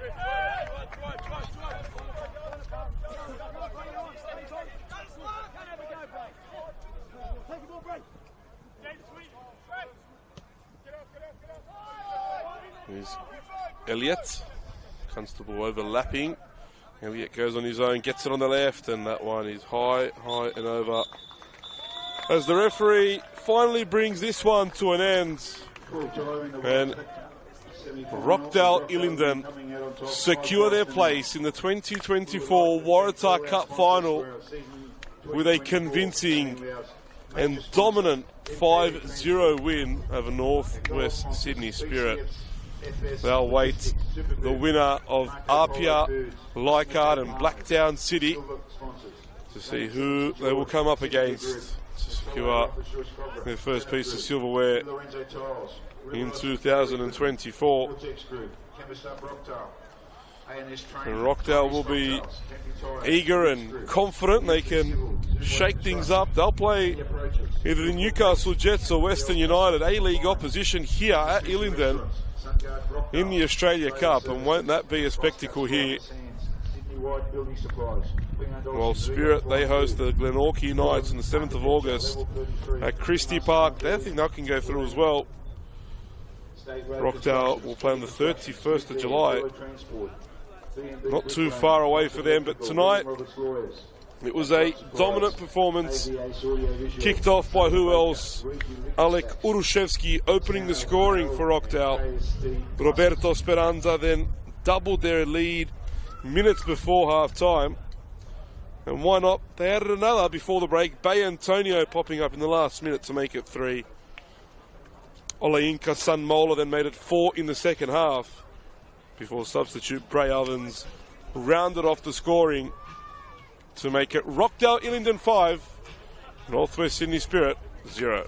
Here's Elliott. Constable overlapping. Elliott goes on his own, gets it on the left, and that one is high and over. As the referee finally brings this one to an end. And Rockdale Ilinden secure their place in the 2024 Waratah Cup final with a convincing and dominant 5-0 win over Northwest Sydney Spirit. They'll wait the winner of Apia, Leichhardt and Blacktown City to see who they will come up against to secure their first piece of silverware in 2024. And Rockdale will be eager and confident they can shake things up. They'll play either the Newcastle Jets or Western United, A-League opposition here at Ilinden in the Australia Cup, and won't that be a spectacle here? While Spirit, they host the Glenorchy Knights on the 7th of August at Christie Park. They think they can go through as well. Rockdale will play on the 31st of July. Not too far away for them, but tonight it was a dominant performance, kicked off by who else? Alek Urushevsky opening the scoring for Rockdale. Roberto Speranza then doubled their lead minutes before half time. And why not? They added another before the break. Bay Antonio popping up in the last minute to make it 3. Oleinka Sunmola then made it 4 in the second half before substitute Bray Ovens rounded off the scoring to make it Rockdale Ilinden 5, Northwest Sydney Spirit 0.